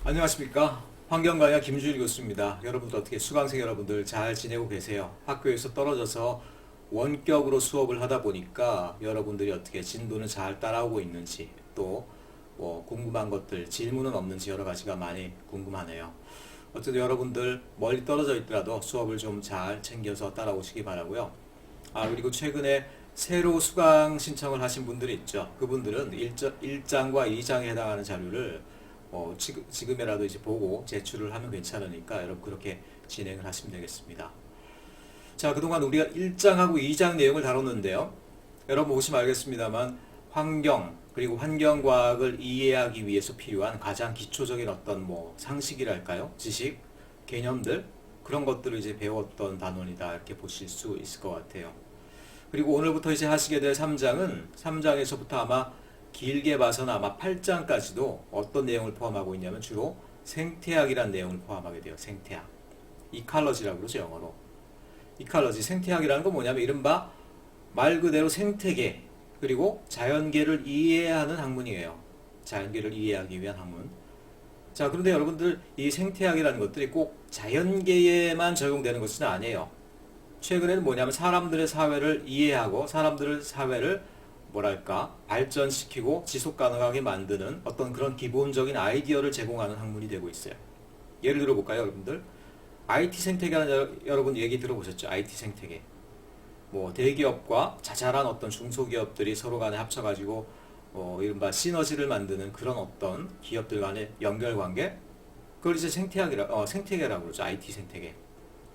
안녕하십니까. 환경강의 김주일 교수입니다. 여러분들 어떻게 수강생 여러분들 잘 지내고 계세요? 학교에서 떨어져서 원격으로 수업을 하다 보니까 여러분들이 어떻게 진도는 잘 따라오고 있는지 또 뭐 궁금한 것들 질문은 없는지 여러 가지가 많이 궁금하네요. 어쨌든 여러분들 멀리 떨어져 있더라도 수업을 좀 잘 챙겨서 따라오시기 바라고요. 그리고 최근에 새로 수강 신청을 하신 분들이 있죠. 그분들은 1장과 2장에 해당하는 자료를 지금이라도 이제 보고 제출을 하면 괜찮으니까 여러분 그렇게 진행을 하시면 되겠습니다. 자, 그동안 우리가 1장하고 2장 내용을 다뤘는데요. 여러분 보시면 알겠습니다만 환경 그리고 환경과학을 이해하기 위해서 필요한 가장 기초적인 어떤 상식이랄까요? 지식, 개념들 그런 것들을 이제 배웠던 단원이다 이렇게 보실 수 있을 것 같아요. 그리고 오늘부터 이제 하시게 될 3장은 3장에서부터 아마 길게 봐서는 아마 8장까지도 어떤 내용을 포함하고 있냐면 주로 생태학이라는 내용을 포함하게 돼요. 생태학. 이칼러지라고 그러죠, 영어로. 이칼러지, 생태학이라는 건 뭐냐면 이른바 말 그대로 생태계 그리고 자연계를 이해하는 학문이에요. 자연계를 이해하기 위한 학문. 자, 그런데 여러분들 이 생태학이라는 것들이 꼭 자연계에만 적용되는 것은 아니에요. 최근에는 뭐냐면 사람들의 사회를 이해하고 사람들의 사회를 발전시키고 지속 가능하게 만드는 어떤 그런 기본적인 아이디어를 제공하는 학문이 되고 있어요. 예를 들어 볼까요, 여러분들? IT 생태계라는 여러분 얘기 들어보셨죠? IT 생태계. 대기업과 자잘한 어떤 중소기업들이 서로 간에 합쳐가지고 이른바 시너지를 만드는 그런 어떤 기업들 간의 연결관계? 그걸 이제 생태계라고 그러죠. IT 생태계.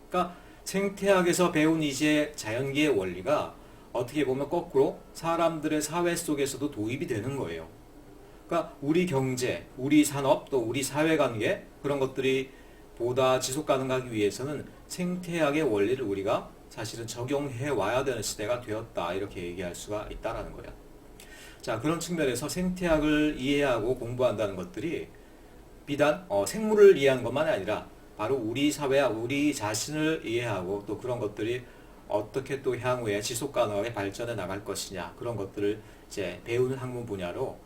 그러니까 생태학에서 배운 이제 자연계의 원리가 어떻게 보면 거꾸로 사람들의 사회 속에서도 도입이 되는 거예요. 그러니까 우리 경제, 우리 산업, 또 우리 사회관계 그런 것들이 보다 지속 가능하기 위해서는 생태학의 원리를 우리가 사실은 적용해 와야 되는 시대가 되었다 이렇게 얘기할 수가 있다라는 거예요. 자, 그런 측면에서 생태학을 이해하고 공부한다는 것들이 비단 생물을 이해하는 것만이 아니라 바로 우리 사회와 우리 자신을 이해하고 또 그런 것들이 어떻게 또 향후에 지속 가능하게 발전해 나갈 것이냐 그런 것들을 이제 배우는 학문 분야로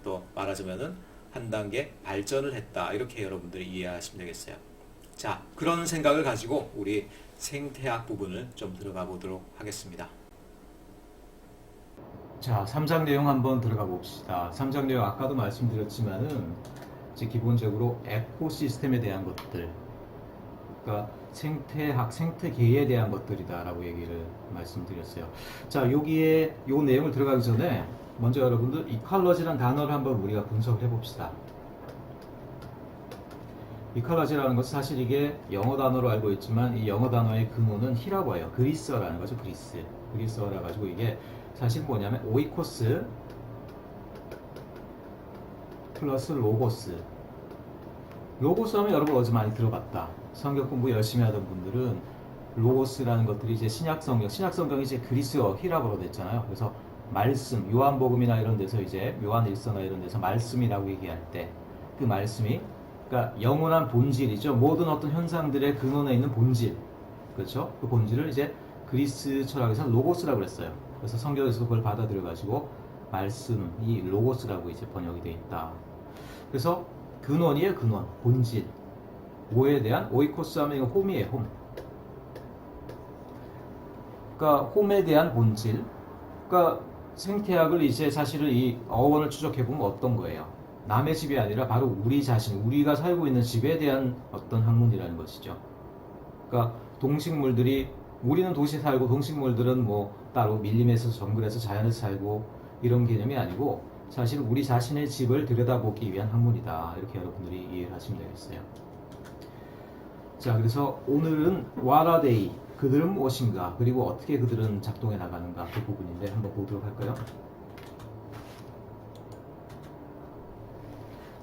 또 말하자면은 한 단계 발전을 했다 이렇게 여러분들이 이해하시면 되겠어요. 자, 그런 생각을 가지고 우리 생태학 부분을 좀 들어가 보도록 하겠습니다. 자, 3장 내용 한번 들어가 봅시다. 3장 내용 아까도 말씀드렸지만은 이제 기본적으로 에코시스템에 대한 것들, 그러니까 생태학, 생태계에 대한 것들이다라고 얘기를 말씀드렸어요. 자, 여기에 요 내용을 들어가기 전에 먼저 여러분들 이컬러지라는 단어를 한번 우리가 분석을 해봅시다. 이컬러지라는 것은 사실 이게 영어 단어로 알고 있지만 이 영어 단어의 근원은 히라고 해요. 그리스어라는 거죠. 그리스어라 가지고 이게 사실 뭐냐면 오이코스 플러스 로고스. 로고스 하면 여러분 어제 많이 들어봤다. 성경 공부 열심히 하던 분들은 로고스라는 것들이 이제 신약성경이 이제 그리스어 히라보로 됐잖아요. 그래서 말씀, 요한복음이나 이런 데서 이제 요한일서나 이런 데서 말씀이라고 얘기할 때 그 말씀이 그러니까 영원한 본질이죠. 모든 어떤 현상들의 근원에 있는 본질, 그렇죠? 그 본질을 이제 그리스 철학에서는 로고스라고 그랬어요. 그래서 성경에서 그걸 받아들여 가지고 말씀이 로고스라고 이제 번역이 돼 있다. 그래서 근원이에요, 근원, 본질. 뭐에 대한 오이코스 하면 이거 홈이에요, 홈. 그러니까 홈에 대한 본질. 그러니까 생태학을 이제 사실은 이 어원을 추적해 보면 어떤 거예요? 남의 집이 아니라 바로 우리 자신, 우리가 살고 있는 집에 대한 어떤 학문이라는 것이죠. 그러니까 동식물들이 우리는 도시에 살고 동식물들은 따로 밀림에서 정글에서 자연에서 살고 이런 개념이 아니고 사실 우리 자신의 집을 들여다보기 위한 학문이다. 이렇게 여러분들이 이해를 하시면 되겠어요. 자, 그래서 오늘은 What are they? 그들은 무엇인가? 그리고 어떻게 그들은 작동해 나가는가? 그 부분인데 한번 보도록 할까요?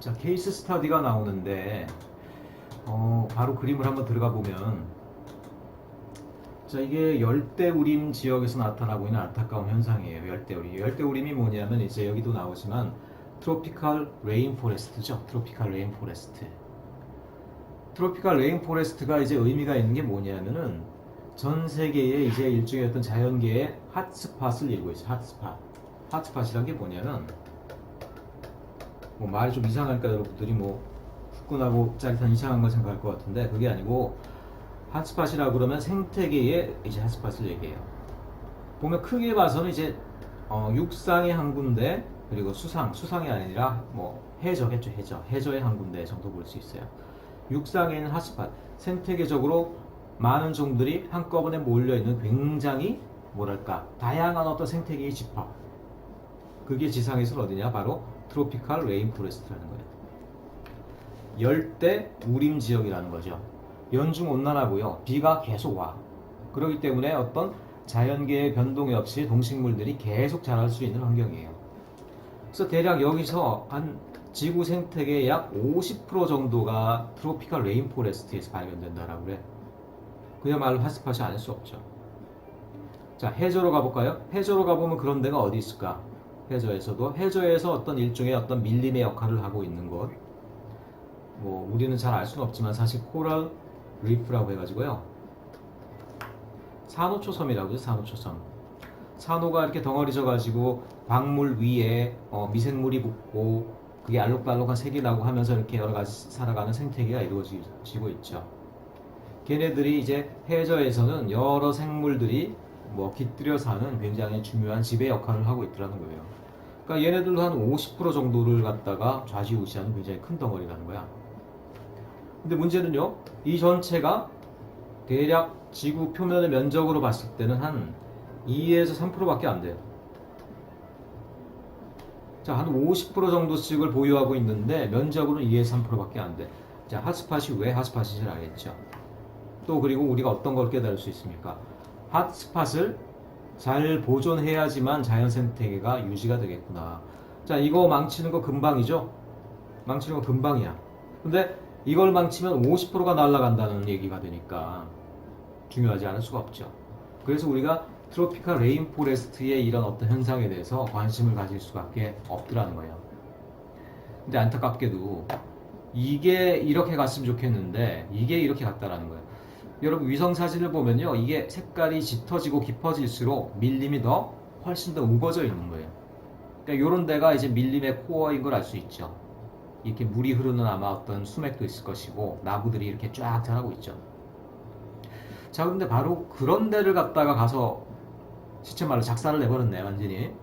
자, 케이스 스터디가 나오는데 바로 그림을 한번 들어가 보면 자, 이게 열대우림 지역에서 나타나고 있는 안타까운 현상이에요. 열대우림. 열대우림이 뭐냐면 이제 여기도 나오지만 트로피칼 레인포레스트죠. 트로피칼 레인포레스트. 트로피칼 레인포레스트가 이제 의미가 있는 게 뭐냐면은 전 세계에 이제 일종의 어떤 자연계의 핫스팟을 이루고 있어요. 핫스팟. 핫스팟이란 게 뭐냐면 말이 좀 이상하니까 여러분들이 후끈하고 짜릿한 이상한 걸 생각할 것 같은데 그게 아니고 핫스팟이라고 그러면 생태계의 이제 핫스팟을 얘기해요. 보면 크게 봐서는 이제 육상의 한 군데 그리고 수상이 아니라 뭐 해저겠죠. 해저의 한 군데 정도 볼 수 있어요. 육상에는 핫스팟 생태계적으로 많은 종들이 한꺼번에 몰려있는 굉장히 뭐랄까 다양한 어떤 생태계의 집합. 그게 지상에서는 어디냐? 바로 트로피칼 레인 포레스트라는 거예요. 열대 우림 지역이라는 거죠. 연중 온난하고요. 비가 계속 와. 그렇기 때문에 어떤 자연계의 변동이 없이 동식물들이 계속 자랄 수 있는 환경이에요. 그래서 대략 여기서 한 지구 생태계의 약 50% 정도가 트로피칼 레인 포레스트에서 발견된다라고 그래. 그야말로 핫스팟이 아닐 수 없죠. 자, 해저로 가볼까요? 해저로 가보면 그런 데가 어디 있을까? 해저에서 어떤 일종의 어떤 밀림의 역할을 하고 있는 곳. 뭐 우리는 잘 알 수는 없지만 사실 코랄 리프라고 해가지고요. 산호초섬이라고 해요. 산호가 이렇게 덩어리져가지고 광물 위에 미생물이 붙고 그게 알록달록한 색이 나고 하면서 이렇게 여러 가지 살아가는 생태계가 이루어지고 있죠. 걔네들이 이제 해저에서는 여러 생물들이 뭐 깃들여 사는 굉장히 중요한 지배 역할을 하고 있더라는 거예요. 그러니까 얘네들도 한 50% 정도를 갖다가 좌지우지하는 굉장히 큰 덩어리라는 거야. 근데 문제는요, 이 전체가 대략 지구 표면의 면적으로 봤을 때는 한 2에서 3%밖에 안 돼요. 자, 한 50% 정도씩을 보유하고 있는데 면적으로는 2에서 3%밖에 안 돼. 자, 핫스팟이 왜 핫스팟인지 알겠죠? 또 그리고 우리가 어떤 걸 깨달을 수 있습니까? 핫스팟을 잘 보존해야지만 자연 생태계가 유지가 되겠구나. 자, 이거 망치는 거 금방이죠? 망치는 거 금방이야. 근데 이걸 망치면 50%가 날아간다는 얘기가 되니까 중요하지 않을 수가 없죠. 그래서 우리가 트로피칼 레인 포레스트의 이런 어떤 현상에 대해서 관심을 가질 수밖에 없더라는 거예요. 근데 안타깝게도 이게 이렇게 갔으면 좋겠는데 이게 이렇게 갔다라는 거예요. 여러분 위성 사진을 보면요, 이게 색깔이 짙어지고 깊어질수록 밀림이 훨씬 더 우거져 있는 거예요. 그러니까 이런 데가 이제 밀림의 코어인 걸 알 수 있죠. 이렇게 물이 흐르는 아마 어떤 수맥도 있을 것이고 나무들이 이렇게 쫙 자라고 있죠. 자, 그런데 바로 그런 데를 갖다가 가서 시체 말로 작살을 내버렸네. 완전히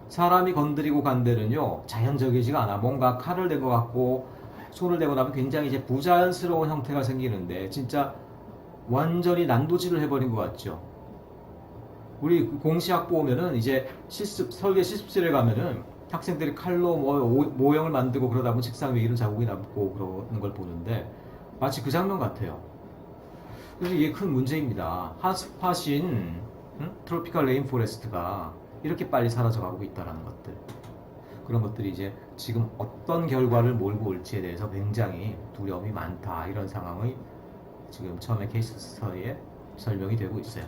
사람이 건드리고 간 데는요 자연적이지가 않아. 뭔가 칼을 대고 갖고 손을 대고 나면 굉장히 이제 부자연스러운 형태가 생기는데 진짜 완전히 난도질을 해버린 것 같죠. 우리 공시학부 오면은 이제 설계 실습실에 가면은 학생들이 칼로 모형을 만들고 그러다 보면 책상 위에 이런 자국이 남고 그러는 걸 보는데 마치 그 장면 같아요. 그래서 이게 큰 문제입니다. 핫스팟인 트로피칼 레인 포레스트가 이렇게 빨리 사라져가고 있다는 것들. 그런 것들이 이제 지금 어떤 결과를 몰고 올지에 대해서 굉장히 두려움이 많다. 이런 상황의 지금 처음에 케이스 스터디에 설명이 되고 있어요.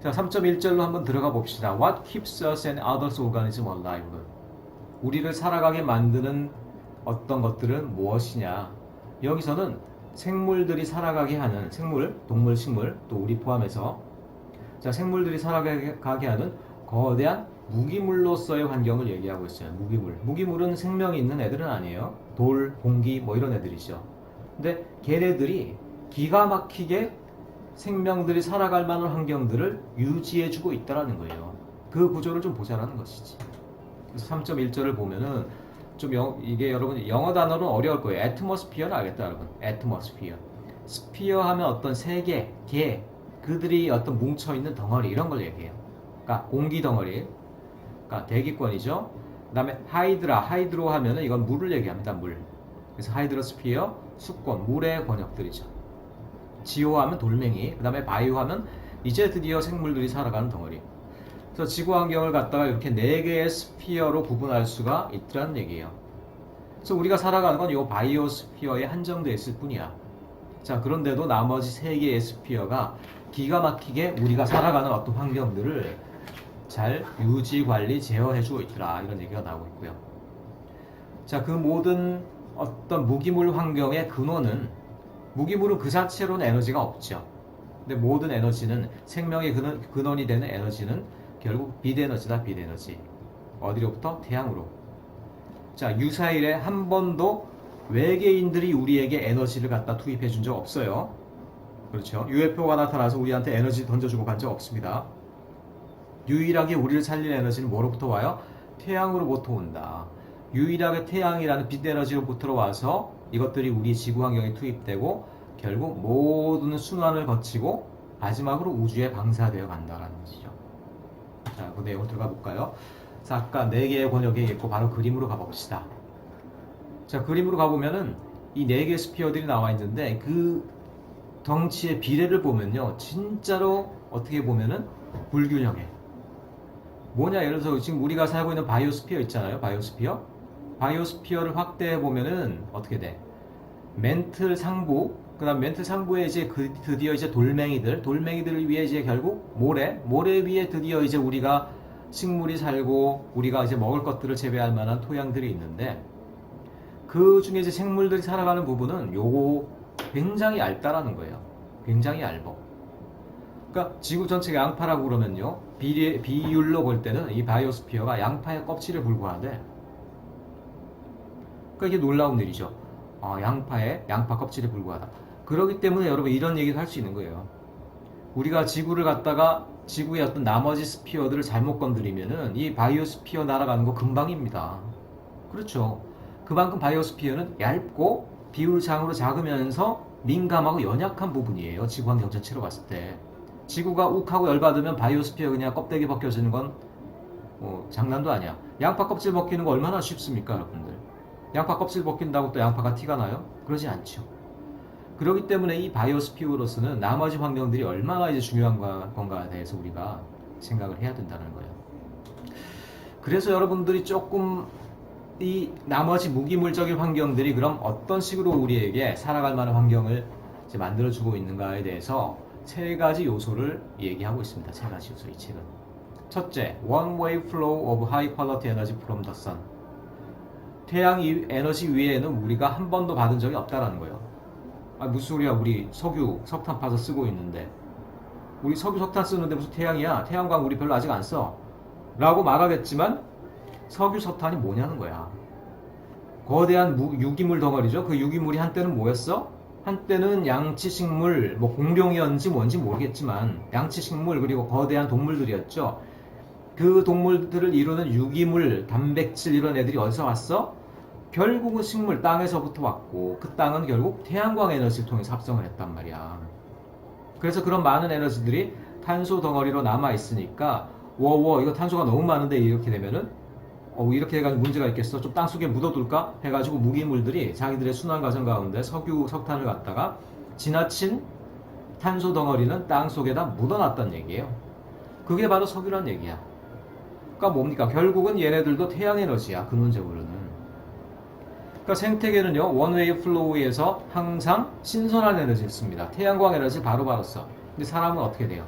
자, 3.1절로 한번 들어가 봅시다. What keeps us and others organism alive? 우리를 살아가게 만드는 어떤 것들은 무엇이냐? 여기서는 생물들이 살아가게 하는 생물, 동물, 식물, 또 우리 포함해서 자, 생물들이 살아가게 하는 거대한 무기물로서의 환경을 얘기하고 있어요. 무기물은 생명이 있는 애들은 아니에요. 돌, 공기 뭐 이런 애들이죠. 근데 걔네들이 기가 막히게 생명들이 살아갈 만한 환경들을 유지해주고 있다는 거예요. 그 구조를 좀 보자라는 것이지. 그래서 3.1절을 보면은 이게 여러분 영어 단어는 어려울 거예요. 애트모스피어는 알겠다 여러분. 애트모스피어. 스피어 하면 어떤 세계, 그들이 어떤 뭉쳐있는 덩어리 이런 걸 얘기해요. 그러니까 공기 덩어리, 그러니까 대기권이죠. 그 다음에 하이드로 하면은 이건 물을 얘기합니다. 물. 그래서 하이드로스피어, 수권, 물의 권역들이죠. 지오 하면 돌멩이, 그 다음에 바이오 하면 이제 드디어 생물들이 살아가는 덩어리. 그래서 지구 환경을 갖다가 이렇게 4개의 스피어로 구분할 수가 있다는 얘기예요. 그래서 우리가 살아가는 건 이 바이오 스피어에 한정되어 있을 뿐이야. 자, 그런데도 나머지 3개의 스피어가 기가 막히게 우리가 살아가는 어떤 환경들을 잘 유지, 관리, 제어해주고 있더라. 이런 얘기가 나오고 있고요. 자, 그 모든 어떤 무기물 환경의 근원은 무기물은 그 자체로는 에너지가 없죠. 근데 모든 에너지는 생명의 근원이 되는 에너지는 결국 빛에너지다. 빛에너지. 어디로부터? 태양으로. 자, 유사일에 한 번도 외계인들이 우리에게 에너지를 갖다 투입해 준 적 없어요. 그렇죠. UFO가 나타나서 우리한테 에너지 던져주고 간 적 없습니다. 유일하게 우리를 살릴 에너지는 뭐로부터 와요? 태양으로부터 온다. 유일하게 태양이라는 빛 에너지로부터 와서 이것들이 우리 지구 환경에 투입되고 결국 모든 순환을 거치고 마지막으로 우주에 방사되어 간다는 것이죠. 자, 그 내용을 들어가 볼까요? 자, 아까 4개의 권역에 있고 바로 그림으로 가봅시다. 자, 그림으로 가보면은 이 4개의 스피어들이 나와 있는데 그 덩치의 비례를 보면요, 진짜로 어떻게 보면은 불균형해. 뭐냐, 예를 들어서 지금 우리가 살고 있는 바이오스피어 있잖아요. 바이오스피어를 확대해 보면은 어떻게 돼? 멘틀 상부, 그다음 멘틀 상부에 이제 드디어 이제 돌멩이들을 위해 이제 결국 모래 위에 드디어 이제 우리가 식물이 살고 우리가 이제 먹을 것들을 재배할 만한 토양들이 있는데 그 중에 이제 생물들이 살아가는 부분은 요거 굉장히 얇다라는 거예요. 굉장히 얇어. 그러니까 지구 전체가 양파라고 그러면요, 비율로 볼 때는 이 바이오스피어가 양파의 껍질에 불과한데, 그러니까 이게 놀라운 일이죠. 양파 껍질에 불과하다. 그렇기 때문에 여러분 이런 얘기도 할 수 있는 거예요. 우리가 지구를 갖다가 지구의 어떤 나머지 스피어들을 잘못 건드리면은 이 바이오스피어 날아가는 거 금방입니다. 그렇죠. 그만큼 바이오스피어는 얇고 비율상으로 작으면서 민감하고 연약한 부분이에요. 지구 환경 전체로 봤을 때. 지구가 욱하고 열받으면 바이오스피어 그냥 껍데기 벗겨지는 건 장난도 아니야. 양파 껍질 벗기는 거 얼마나 쉽습니까, 여러분들? 양파 껍질 벗긴다고 또 양파가 티가 나요? 그러지 않죠. 그렇기 때문에 이 바이오스피어로서는 나머지 환경들이 얼마나 이제 중요한 건가에 대해서 우리가 생각을 해야 된다는 거예요. 그래서 여러분들이 조금 이 나머지 무기물적인 환경들이 그럼 어떤 식으로 우리에게 살아갈 만한 환경을 이제 만들어주고 있는가에 대해서 3가지 요소를 얘기하고 있습니다. 3가지 요소, 이 책은. 첫째, one way flow of high quality energy from the sun. 태양 에너지 위에는 우리가 한 번도 받은 적이 없다라는 거예요. 무슨 소리야, 우리 석유, 석탄 파서 쓰고 있는데. 우리 석유, 석탄 쓰는데 무슨 태양이야? 태양광 우리 별로 아직 안 써. 라고 말하겠지만 석유, 석탄이 뭐냐는 거야. 거대한 유기물 덩어리죠. 그 유기물이 한때는 뭐였어? 한때는 양치식물, 공룡이었는지 뭔지 모르겠지만 양치식물 그리고 거대한 동물들이었죠. 그 동물들을 이루는 유기물, 단백질 이런 애들이 어디서 왔어? 결국은 식물, 땅에서부터 왔고 그 땅은 결국 태양광 에너지를 통해서 합성을 했단 말이야. 그래서 그런 많은 에너지들이 탄소 덩어리로 남아있으니까 이거 탄소가 너무 많은데 이렇게 되면은 이렇게 해가지고 문제가 있겠어. 좀 땅속에 묻어둘까? 해가지고 무기물들이 자기들의 순환 과정 가운데 석유, 석탄을 갖다가 지나친 탄소 덩어리는 땅속에다 묻어놨단 얘기예요. 그게 바로 석유란 얘기야. 그러니까 뭡니까? 결국은 얘네들도 태양 에너지야. 근원적으로는. 그러니까 생태계는요, 원웨이 플로우에서 항상 신선한 에너지를 씁니다. 태양광 에너지 바로바로 써. 근데 사람은 어떻게 돼요?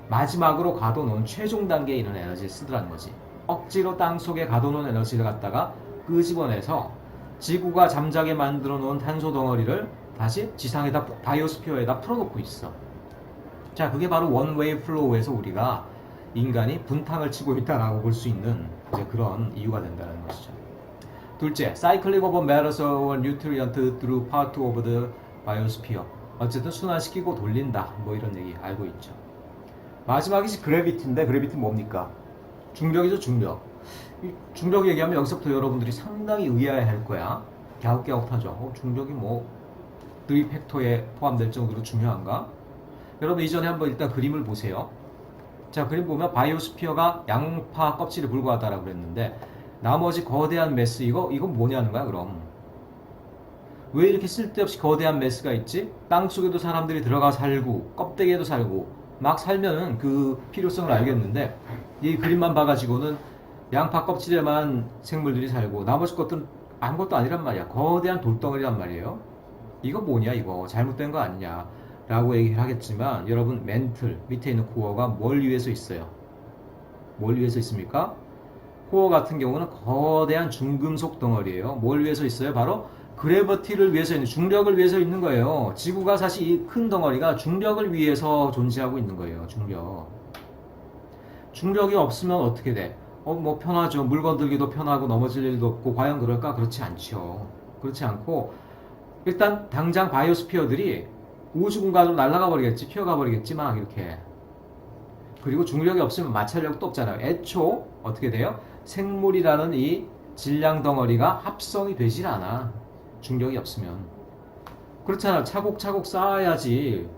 마지막으로 가둬놓은 최종 단계에 이런 에너지를 쓰더라는 거지. 억지로 땅속에 가둬놓은 에너지를 갖다가 끄집어내서 지구가 잠자게 만들어 놓은 탄소 덩어리를 다시 지상에다, 바이오스피어에다 풀어놓고 있어. 자, 그게 바로 원웨이 플로우에서 우리가 인간이 분탕을 치고 있다라고 볼 수 있는 이제 그런 이유가 된다는 것이죠. 둘째, cycling of matters or nutrient through part of the biosphere. 어쨌든 순환시키고 돌린다. 이런 얘기 알고 있죠. 마지막이 그래비티인데, 그래비티 뭡니까? 중력이죠, 중력. 이 중력 얘기하면 여기서부터 여러분들이 상당히 의아해할 거야. 갸웃갸웃하죠. 중력이 드립 팩터에 포함될 정도로 중요한가? 여러분 이전에 한번 일단 그림을 보세요. 자, 그림 보면 바이오스피어가 양파 껍질에 불과하다라고 그랬는데 나머지 거대한 매스, 이건 뭐냐는 거야, 그럼. 왜 이렇게 쓸데없이 거대한 매스가 있지? 땅속에도 사람들이 들어가 살고 껍데기에도 살고 막 살면은 그 필요성을 알겠는데 이 그림만 봐가지고는 양파 껍질에만 생물들이 살고 나머지 것들은 아무것도 아니란 말이야. 거대한 돌덩어리란 말이에요. 이거 뭐냐, 이거 잘못된 거 아니냐 라고 얘기를 하겠지만 여러분, 멘틀 밑에 있는 코어가 뭘 위해서 있어요? 뭘 위해서 있습니까? 코어 같은 경우는 거대한 중금속 덩어리예요. 뭘 위해서 있어요? 바로 그래버티를 위해서 있는, 중력을 위해서 있는 거예요. 지구가 사실 이 큰 덩어리가 중력을 위해서 존재하고 있는 거예요. 중력이 없으면 어떻게 돼? 편하죠. 물건 들기도 편하고 넘어질 일도 없고. 과연 그럴까? 그렇지 않죠. 그렇지 않고 일단 당장 바이오스피어들이 우주 공간으로 날아가 버리겠지, 튀어가 버리겠지 막 이렇게. 그리고 중력이 없으면 마찰력도 없잖아요. 애초 어떻게 돼요? 생물이라는 이 질량 덩어리가 합성이 되질 않아. 중력이 없으면. 그렇잖아. 차곡차곡 쌓아야지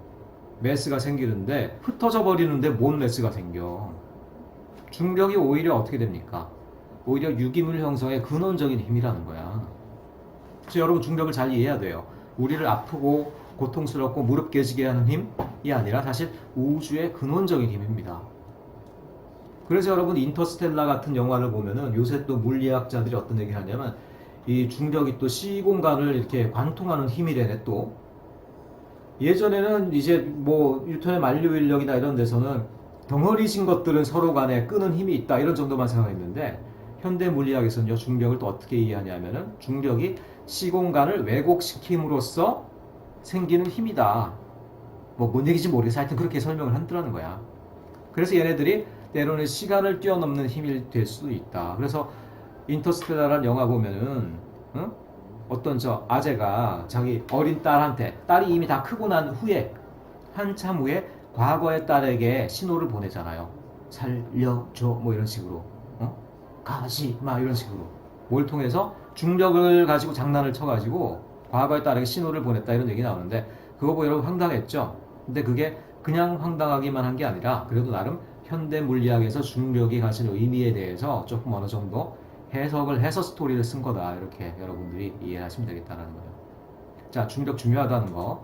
매스가 생기는데 흩어져 버리는데 뭔 매스가 생겨. 중력이 오히려 어떻게 됩니까? 오히려 유기물 형성의 근원적인 힘이라는 거야. 그래서 여러분 중력을 잘 이해해야 돼요. 우리를 아프고 고통스럽고 무릎 깨지게 하는 힘이 아니라 사실 우주의 근원적인 힘입니다. 그래서 여러분 인터스텔라 같은 영화를 보면은 요새 또 물리학자들이 어떤 얘기를 하냐면 이 중력이 또 시공간을 이렇게 관통하는 힘이래네 또. 예전에는 이제 뭐 뉴턴의 만류 인력이나 이런 데서는 덩어리진 것들은 서로 간에 끄는 힘이 있다 이런 정도만 생각했는데 현대 물리학에서는요 중력을 또 어떻게 이해하냐면은 중력이 시공간을 왜곡시킴으로써 생기는 힘이다. 뭐 뭔 얘기인지 모르겠어. 하여튼 그렇게 설명을 한다는 거야. 그래서 얘네들이 때로는 시간을 뛰어넘는 힘이 될 수도 있다. 그래서 인터스텔라라는 영화 보면은 응? 어떤 저 아재가 자기 어린 딸한테 딸이 이미 다 크고 난 후에 한참 후에 과거의 딸에게 신호를 보내잖아요. 살려줘 뭐 이런 식으로 가지 마 이런 식으로 뭘 통해서 중력을 가지고 장난을 쳐가지고 과거의 딸에게 신호를 보냈다 이런 얘기 나오는데 그거 보고 여러분 황당했죠. 근데 그게 그냥 황당하기만 한 게 아니라 그래도 나름 현대 물리학에서 중력이 가진 의미에 대해서 조금 어느 정도 해석을 해서 스토리를 쓴 거다 이렇게 여러분들이 이해하시면 되겠다는 거예요. 자, 중력 중요하다는 거.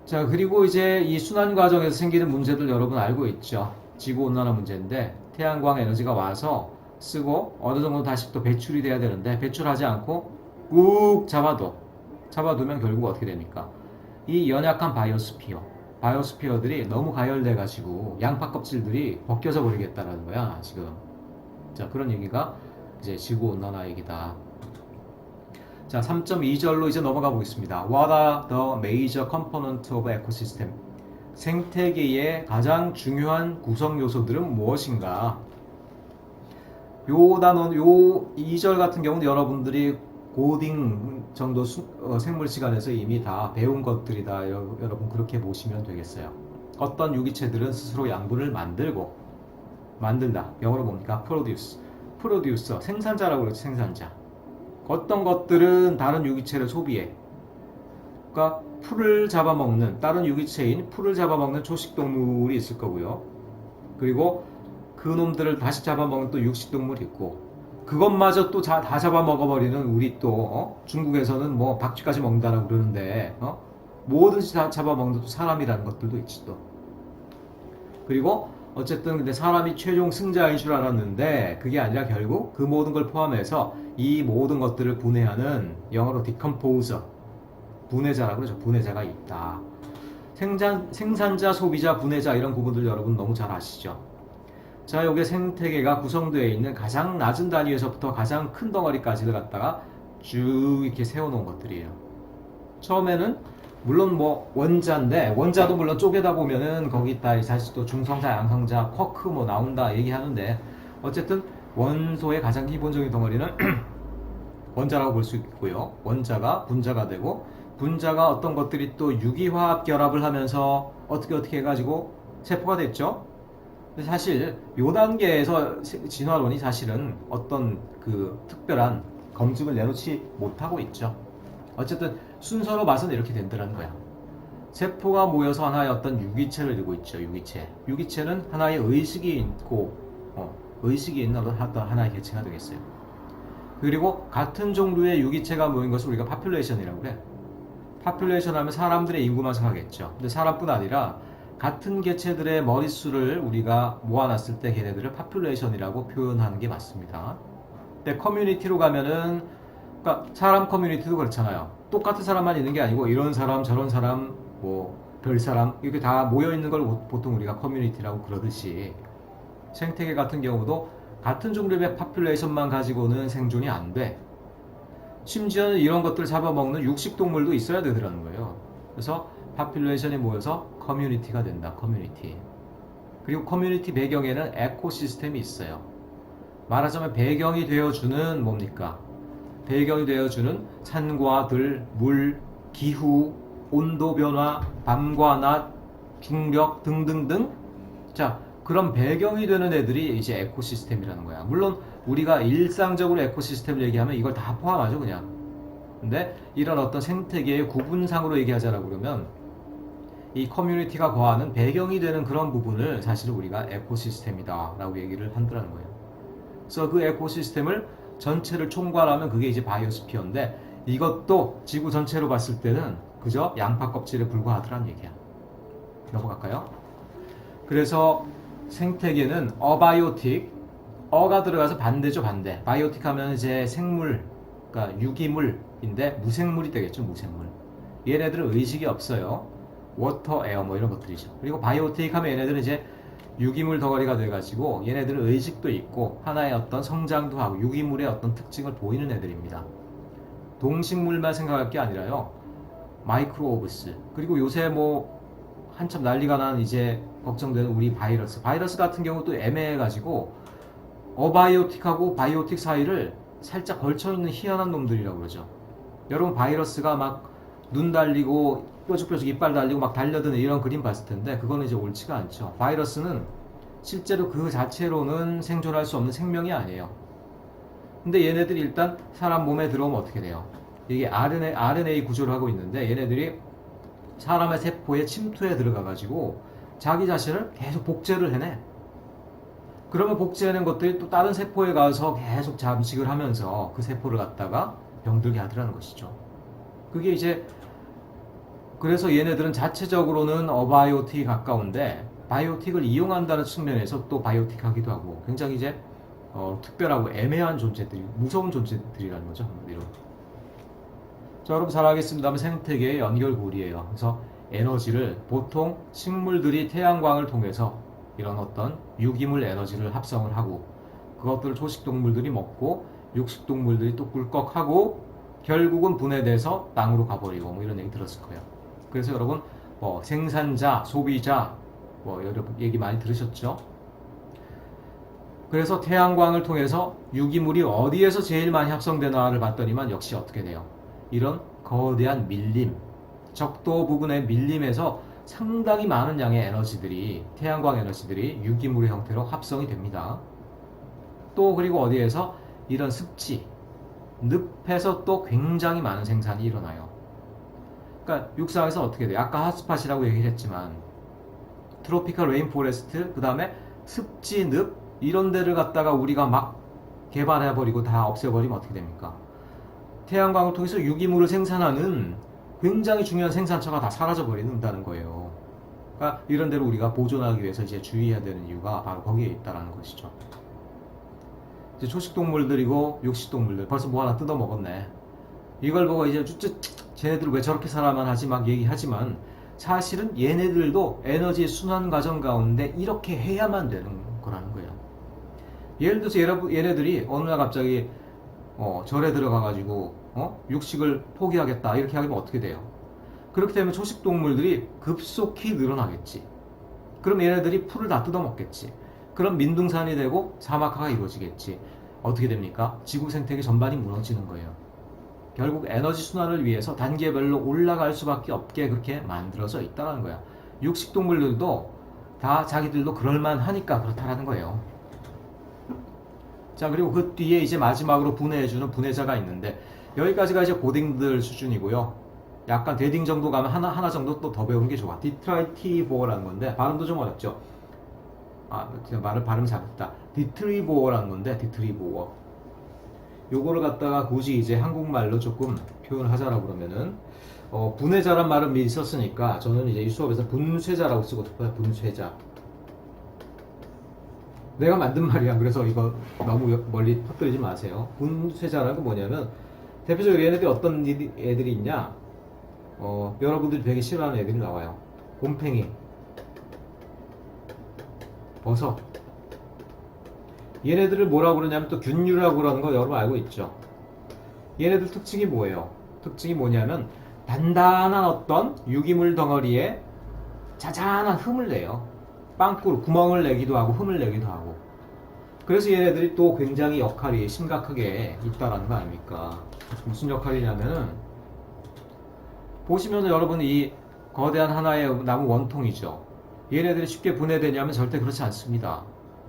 자, 그리고 이제 이 순환 과정에서 생기는 문제들 여러분 알고 있죠. 지구온난화 문제인데 태양광 에너지가 와서 쓰고 어느 정도 다시 또 배출이 돼야 되는데 배출하지 않고 꾹 잡아두면 결국 어떻게 됩니까? 이 연약한 바이오스피어들이 너무 가열돼 가지고 양파 껍질들이 벗겨져 버리겠다라는 거야 지금. 자, 그런 얘기가 이제 지구온난화 얘기다. 자, 3.2절로 이제 넘어가 보겠습니다. What are the major components of ecosystem? 생태계의 가장 중요한 구성 요소들은 무엇인가? 요 단원, 요 2절 같은 경우는 여러분들이 고딩 정도 생물 시간에서 이미 다 배운 것들이다. 여러분 그렇게 보시면 되겠어요. 어떤 유기체들은 스스로 양분을 만들다. 영어로 뭡니까? 프로듀서, 생산자라고 그러죠. 생산자. 어떤 것들은 다른 유기체를 소비해. 그러니까 풀을 잡아먹는 다른 유기체인 풀을 잡아먹는 초식동물이 있을 거고요. 그리고 그 놈들을 다시 잡아먹는 또 육식동물이 있고 그것마저 또 다 잡아먹어버리는 우리 또 중국에서는 뭐 박쥐까지 먹는다라고 그러는데 뭐든지 다 잡아먹는 또 사람이라는 것들도 있지 또. 그리고 어쨌든 근데 사람이 최종 승자인 줄 알았는데 그게 아니라 결국 그 모든 걸 포함해서 이 모든 것들을 분해하는 영어로 decomposer 분해자라고 그러죠. 분해자가 있다. 생산자, 소비자, 분해자 이런 구분들 여러분 너무 잘 아시죠? 자, 요게 생태계가 구성되어 있는 가장 낮은 단위에서부터 가장 큰 덩어리까지를 갖다가 쭉 이렇게 세워놓은 것들이에요. 처음에는 물론 뭐 원자인데 원자도 물론 쪼개다 보면은 거기다 사실 또 중성자, 양성자, 쿼크 뭐 나온다 얘기하는데 어쨌든 원소의 가장 기본적인 덩어리는 원자라고 볼 수 있고요. 원자가 분자가 되고 분자가 어떤 것들이 또 유기화합 결합을 하면서 어떻게 해가지고 세포가 됐죠. 사실 요 단계에서 진화론이 사실은 어떤 그 특별한 검증을 내놓지 못하고 있죠. 어쨌든 순서로 봐서는 이렇게 된다는 거야. 세포가 모여서 하나의 어떤 유기체를 이루고 있죠. 유기체는 하나의 의식이 있고 의식이 있는 어떤 하나의 개체가 되겠어요. 그리고 같은 종류의 유기체가 모인 것을 우리가 파퓰레이션이라고 그래. 파퓰레이션 하면 사람들의 인구만 생각하겠죠. 근데 사람뿐 아니라 같은 개체들의 머릿수를 우리가 모아놨을 때 걔네들을 파퓰레이션이라고 표현하는 게 맞습니다. 근데 커뮤니티로 가면은 그러니까 사람 커뮤니티도 그렇잖아요. 똑같은 사람만 있는 게 아니고 이런 사람 저런 사람 뭐 별 사람 이렇게 다 모여 있는 걸 보통 우리가 커뮤니티라고 그러듯이 생태계 같은 경우도 같은 종류의 파퓰레이션만 가지고는 생존이 안 돼. 심지어는 이런 것들 잡아먹는 육식동물도 있어야 되더라는 거예요. 그래서 파퓰레이션이 모여서 커뮤니티가 된다. 커뮤니티. 그리고 커뮤니티 배경에는 에코시스템이 있어요. 말하자면 배경이 되어주는 뭡니까? 배경이 되어주는 산과 들, 물, 기후, 온도 변화, 밤과 낮, 중력 등등등. 자, 그런 배경이 되는 애들이 이제 에코시스템이라는 거야. 물론 우리가 일상적으로 에코시스템을 얘기하면 이걸 다 포함하죠, 그냥. 근데 이런 어떤 생태계의 구분상으로 얘기하자라고 그러면 이 커뮤니티가 거하는 배경이 되는 그런 부분을 사실 우리가 에코시스템이다 라고 얘기를 한다는 거예요. 그래서 그 에코시스템을 전체를 총괄하면 그게 이제 바이오스피어인데, 이것도 지구 전체로 봤을 때는 그저 양파 껍질에 불과하더란 얘기야. 넘어갈까요? 그래서 생태계는 어바이오틱, 어가 들어가서 반대죠, 반대. 바이오틱 하면 이제 생물, 그러니까 유기물인데 무생물이 되겠죠, 무생물. 얘네들은 의식이 없어요. 워터, 에어 뭐 이런 것들이죠. 그리고 바이오틱 하면 얘네들은 이제 유기물 덩어리가 돼가지고 얘네들은 의식도 있고 하나의 어떤 성장도 하고 유기물의 어떤 특징을 보이는 애들입니다. 동식물만 생각할 게 아니라요, 마이크로오브스, 그리고 요새 뭐 한참 난리가 난 이제 걱정되는 우리 바이러스 같은 경우 또 애매해가지고 어바이오틱하고 바이오틱 사이를 살짝 걸쳐있는 희한한 놈들이라고 그러죠. 여러분 바이러스가 막 눈 달리고 뾰족뾰족 이빨 달리고 막 달려드는 이런 그림 봤을 텐데 그거는 이제 옳지가 않죠. 바이러스는 실제로 그 자체로는 생존할 수 없는 생명이 아니에요. 근데 얘네들이 일단 사람 몸에 들어오면 어떻게 돼요? 이게 RNA 구조를 하고 있는데 얘네들이 사람의 세포에 침투해 들어가가지고 자기 자신을 계속 복제를 해내. 그러면 복제해낸 것들이 또 다른 세포에 가서 계속 잠식을 하면서 그 세포를 갖다가 병들게 하더라는 것이죠. 그게 이제 그래서 얘네들은 자체적으로는 어바이오틱이 가까운데 바이오틱을 이용한다는 측면에서 또 바이오틱하기도 하고 굉장히 이제 특별하고 애매한 존재들이, 무서운 존재들이라는 거죠, 한마디로. 자, 여러분 잘 알겠습니다만 생태계의 연결고리예요. 그래서 에너지를 보통 식물들이 태양광을 통해서 이런 어떤 유기물 에너지를 합성을 하고 그것들을 초식동물들이 먹고 육식동물들이 또 꿀꺽하고 결국은 분해돼서 땅으로 가버리고 뭐 이런 얘기 들었을 거예요. 그래서 여러분 생산자, 소비자 뭐 여러분 얘기 많이 들으셨죠? 그래서 태양광을 통해서 유기물이 어디에서 제일 많이 합성되나를 봤더니만 역시 어떻게 돼요? 이런 거대한 밀림, 적도 부분의 밀림에서 상당히 많은 양의 에너지들이, 태양광 에너지들이 유기물의 형태로 합성이 됩니다. 또 그리고 어디에서 이런 습지, 늪에서 또 굉장히 많은 생산이 일어나요. 그러니까 육상에서 어떻게 돼요? 아까 핫스팟이라고 얘기를 했지만 트로피컬 레인포레스트, 그 다음에 습지, 늪 이런 데를 갖다가 우리가 막 개발해버리고 다 없애버리면 어떻게 됩니까? 태양광을 통해서 유기물을 생산하는 굉장히 중요한 생산처가 다 사라져버린다는 거예요. 그러니까 이런 데를 우리가 보존하기 위해서 이제 주의해야 되는 이유가 바로 거기에 있다는 것이죠. 이제 초식동물들이고 육식동물들 벌써 뭐 하나 뜯어먹었네. 이걸 보고 이제 쟤네들 왜 저렇게 살아만 하지 막 얘기하지만 사실은 얘네들도 에너지 순환 과정 가운데 이렇게 해야만 되는 거라는 거예요. 예를 들어서 얘네들이 어느 날 갑자기 절에 들어가가지고 육식을 포기하겠다 이렇게 하면 어떻게 돼요? 그렇게 되면 초식동물들이 급속히 늘어나겠지. 그럼 얘네들이 풀을 다 뜯어먹겠지. 그럼 민둥산이 되고 사막화가 이루어지겠지. 어떻게 됩니까? 지구 생태계 전반이 무너지는 거예요. 결국 에너지 순환을 위해서 단계별로 올라갈 수밖에 없게 그렇게 만들어져 있다는 거야. 육식동물들도 다 자기들도 그럴만하니까 그렇다라는 거예요. 자, 그리고 그 뒤에 이제 마지막으로 분해해주는 분해자가 있는데 여기까지가 이제 고딩들 수준이고요. 약간 대딩 정도 가면 하나 정도 또 더 배우는 게 좋아. 디트라이티보어라는 건데 발음도 좀 어렵죠. 발음 잘했다. 디트리보어라는 건데 디트리보어. 요거를 갖다가 굳이 이제 한국말로 조금 표현을 하자라고 그러면은 분해자란 말은 미리 썼으니까 저는 이제 이 수업에서 분쇄자라고 쓰고 싶어요. 분쇄자. 내가 만든 말이야. 그래서 이거 너무 멀리 퍼뜨리지 마세요. 분쇄자라는 건 뭐냐면 대표적으로 얘네들이 어떤 애들이 있냐? 여러분들이 되게 싫어하는 애들이 나와요. 곰팽이, 버섯. 얘네들을 뭐라고 그러냐면 또 균류라고 그러는 거 여러분 알고 있죠? 얘네들 특징이 뭐예요? 특징이 뭐냐면 단단한 어떤 유기물 덩어리에 자잘한 흠을 내요. 빵꾸로 구멍을 내기도 하고 흠을 내기도 하고. 그래서 얘네들이 또 굉장히 역할이 심각하게 있다라는 거 아닙니까? 무슨 역할이냐면은 보시면 여러분 이 거대한 하나의 나무 원통이죠. 얘네들이 쉽게 분해되냐면 절대 그렇지 않습니다.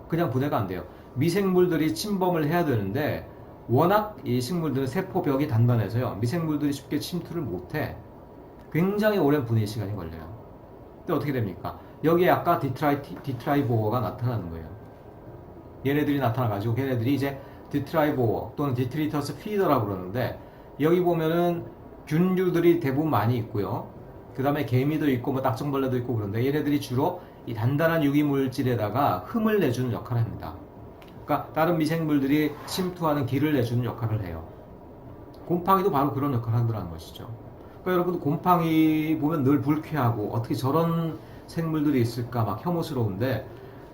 그냥 분해가 안 돼요. 미생물들이 침범을 해야 되는데 워낙 이 식물들은 세포벽이 단단해서요. 미생물들이 쉽게 침투를 못해. 굉장히 오랜 분해 시간이 걸려요. 근데 어떻게 됩니까? 여기에 아까 디트라이보어가 나타나는 거예요. 얘네들이 나타나가지고 걔네들이 이제 디트라이보어 또는 디트리터스 피더라고 그러는데 여기 보면은 균류들이 대부분 많이 있고요. 그 다음에 개미도 있고 뭐 딱정벌레도 있고 그런데 얘네들이 주로 이 단단한 유기물질에다가 흠을 내주는 역할을 합니다. 그러니까 다른 미생물들이 침투하는 길을 내주는 역할을 해요. 곰팡이도 바로 그런 역할을 한다는 것이죠. 그러니까 여러분 곰팡이 보면 늘 불쾌하고 어떻게 저런 생물들이 있을까 막 혐오스러운데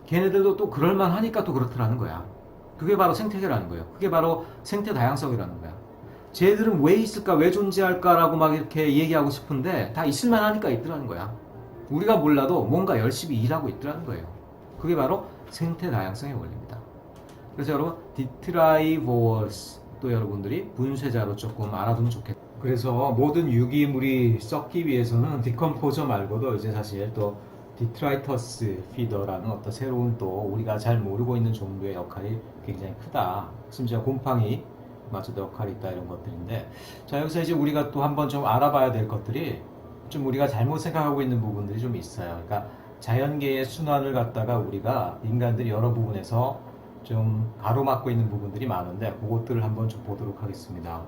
걔네들도 또 그럴만 하니까 또 그렇더라는 거야. 그게 바로 생태계라는 거예요. 그게 바로 생태 다양성이라는 거야. 쟤들은 왜 있을까, 왜 존재할까라고 막 이렇게 얘기하고 싶은데 다 있을만 하니까 있더라는 거야. 우리가 몰라도 뭔가 열심히 일하고 있더라는 거예요. 그게 바로 생태 다양성의 원리입니다. 그래서 여러분 디트라이보어스 또 여러분들이 분쇄자로 조금 알아두면 좋겠다. 그래서 모든 유기물이 썩기 위해서는 디컴포저 말고도 이제 사실 또 디트라이터스 피더라는 어떤 새로운 또 우리가 잘 모르고 있는 종류의 역할이 굉장히 크다. 심지어 곰팡이 마저도 역할이 있다 이런 것들인데 자 여기서 이제 우리가 또 한번 좀 알아봐야 될 것들이 좀 우리가 잘못 생각하고 있는 부분들이 좀 있어요. 그러니까 자연계의 순환을 갖다가 우리가 인간들이 여러 부분에서 좀 가로막고 있는 부분들이 많은데 그것들을 한번 좀 보도록 하겠습니다.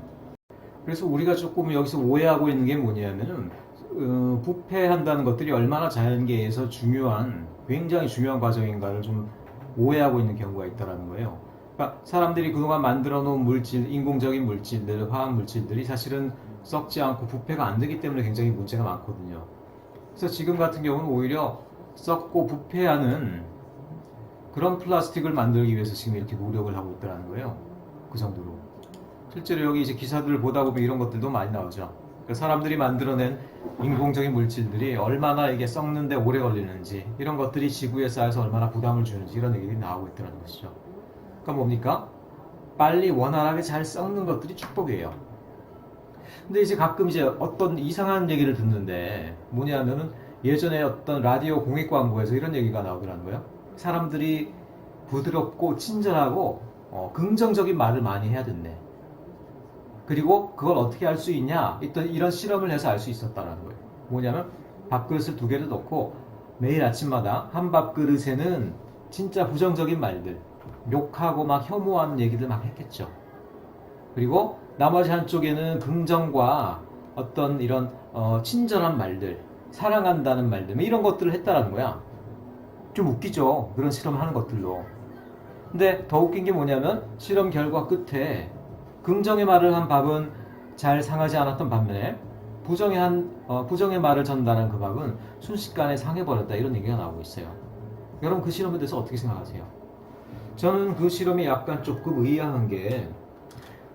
그래서 우리가 조금 여기서 오해하고 있는 게 뭐냐면은 부패한다는 것들이 얼마나 자연계에서 중요한 굉장히 중요한 과정인가를 좀 오해하고 있는 경우가 있다는 거예요. 그러니까 사람들이 그동안 만들어 놓은 물질, 인공적인 물질들, 화학 물질들이 사실은 썩지 않고 부패가 안 되기 때문에 굉장히 문제가 많거든요. 그래서 지금 같은 경우는 오히려 썩고 부패하는 그런 플라스틱을 만들기 위해서 지금 이렇게 노력을 하고 있다는 거예요. 그 정도로. 실제로 여기 이제 기사들을 보다 보면 이런 것들도 많이 나오죠. 그러니까 사람들이 만들어낸 인공적인 물질들이 얼마나 이게 썩는데 오래 걸리는지, 이런 것들이 지구에 쌓여서 얼마나 부담을 주는지 이런 얘기들이 나오고 있다는 것이죠. 그러니까 뭡니까? 빨리 원활하게 잘 썩는 것들이 축복이에요. 근데 이제 가끔 이제 어떤 이상한 얘기를 듣는데 뭐냐면은 예전에 어떤 라디오 공익 광고에서 이런 얘기가 나오더라는 거예요. 사람들이 부드럽고 친절하고 긍정적인 말을 많이 해야 된대. 그리고 그걸 어떻게 할 수 있냐? 이런 실험을 해서 알 수 있었다는 거예요. 뭐냐면 밥그릇을 2개를 넣고 매일 아침마다 한 밥그릇에는 진짜 부정적인 말들, 욕하고 막 혐오하는 얘기들 막 했겠죠. 그리고 나머지 한쪽에는 긍정과 어떤 이런 친절한 말들, 사랑한다는 말들, 뭐 이런 것들을 했다라는 거야. 좀 웃기죠. 그런 실험을 하는 것들로. 근데 더 웃긴 게 뭐냐면 실험 결과 끝에 긍정의 말을 한 밥은 잘 상하지 않았던 반면에 부정의 말을 전달한 그 밥은 순식간에 상해버렸다 이런 얘기가 나오고 있어요. 여러분 그 실험에 대해서 어떻게 생각하세요? 저는 그 실험이 약간 조금 의아한 게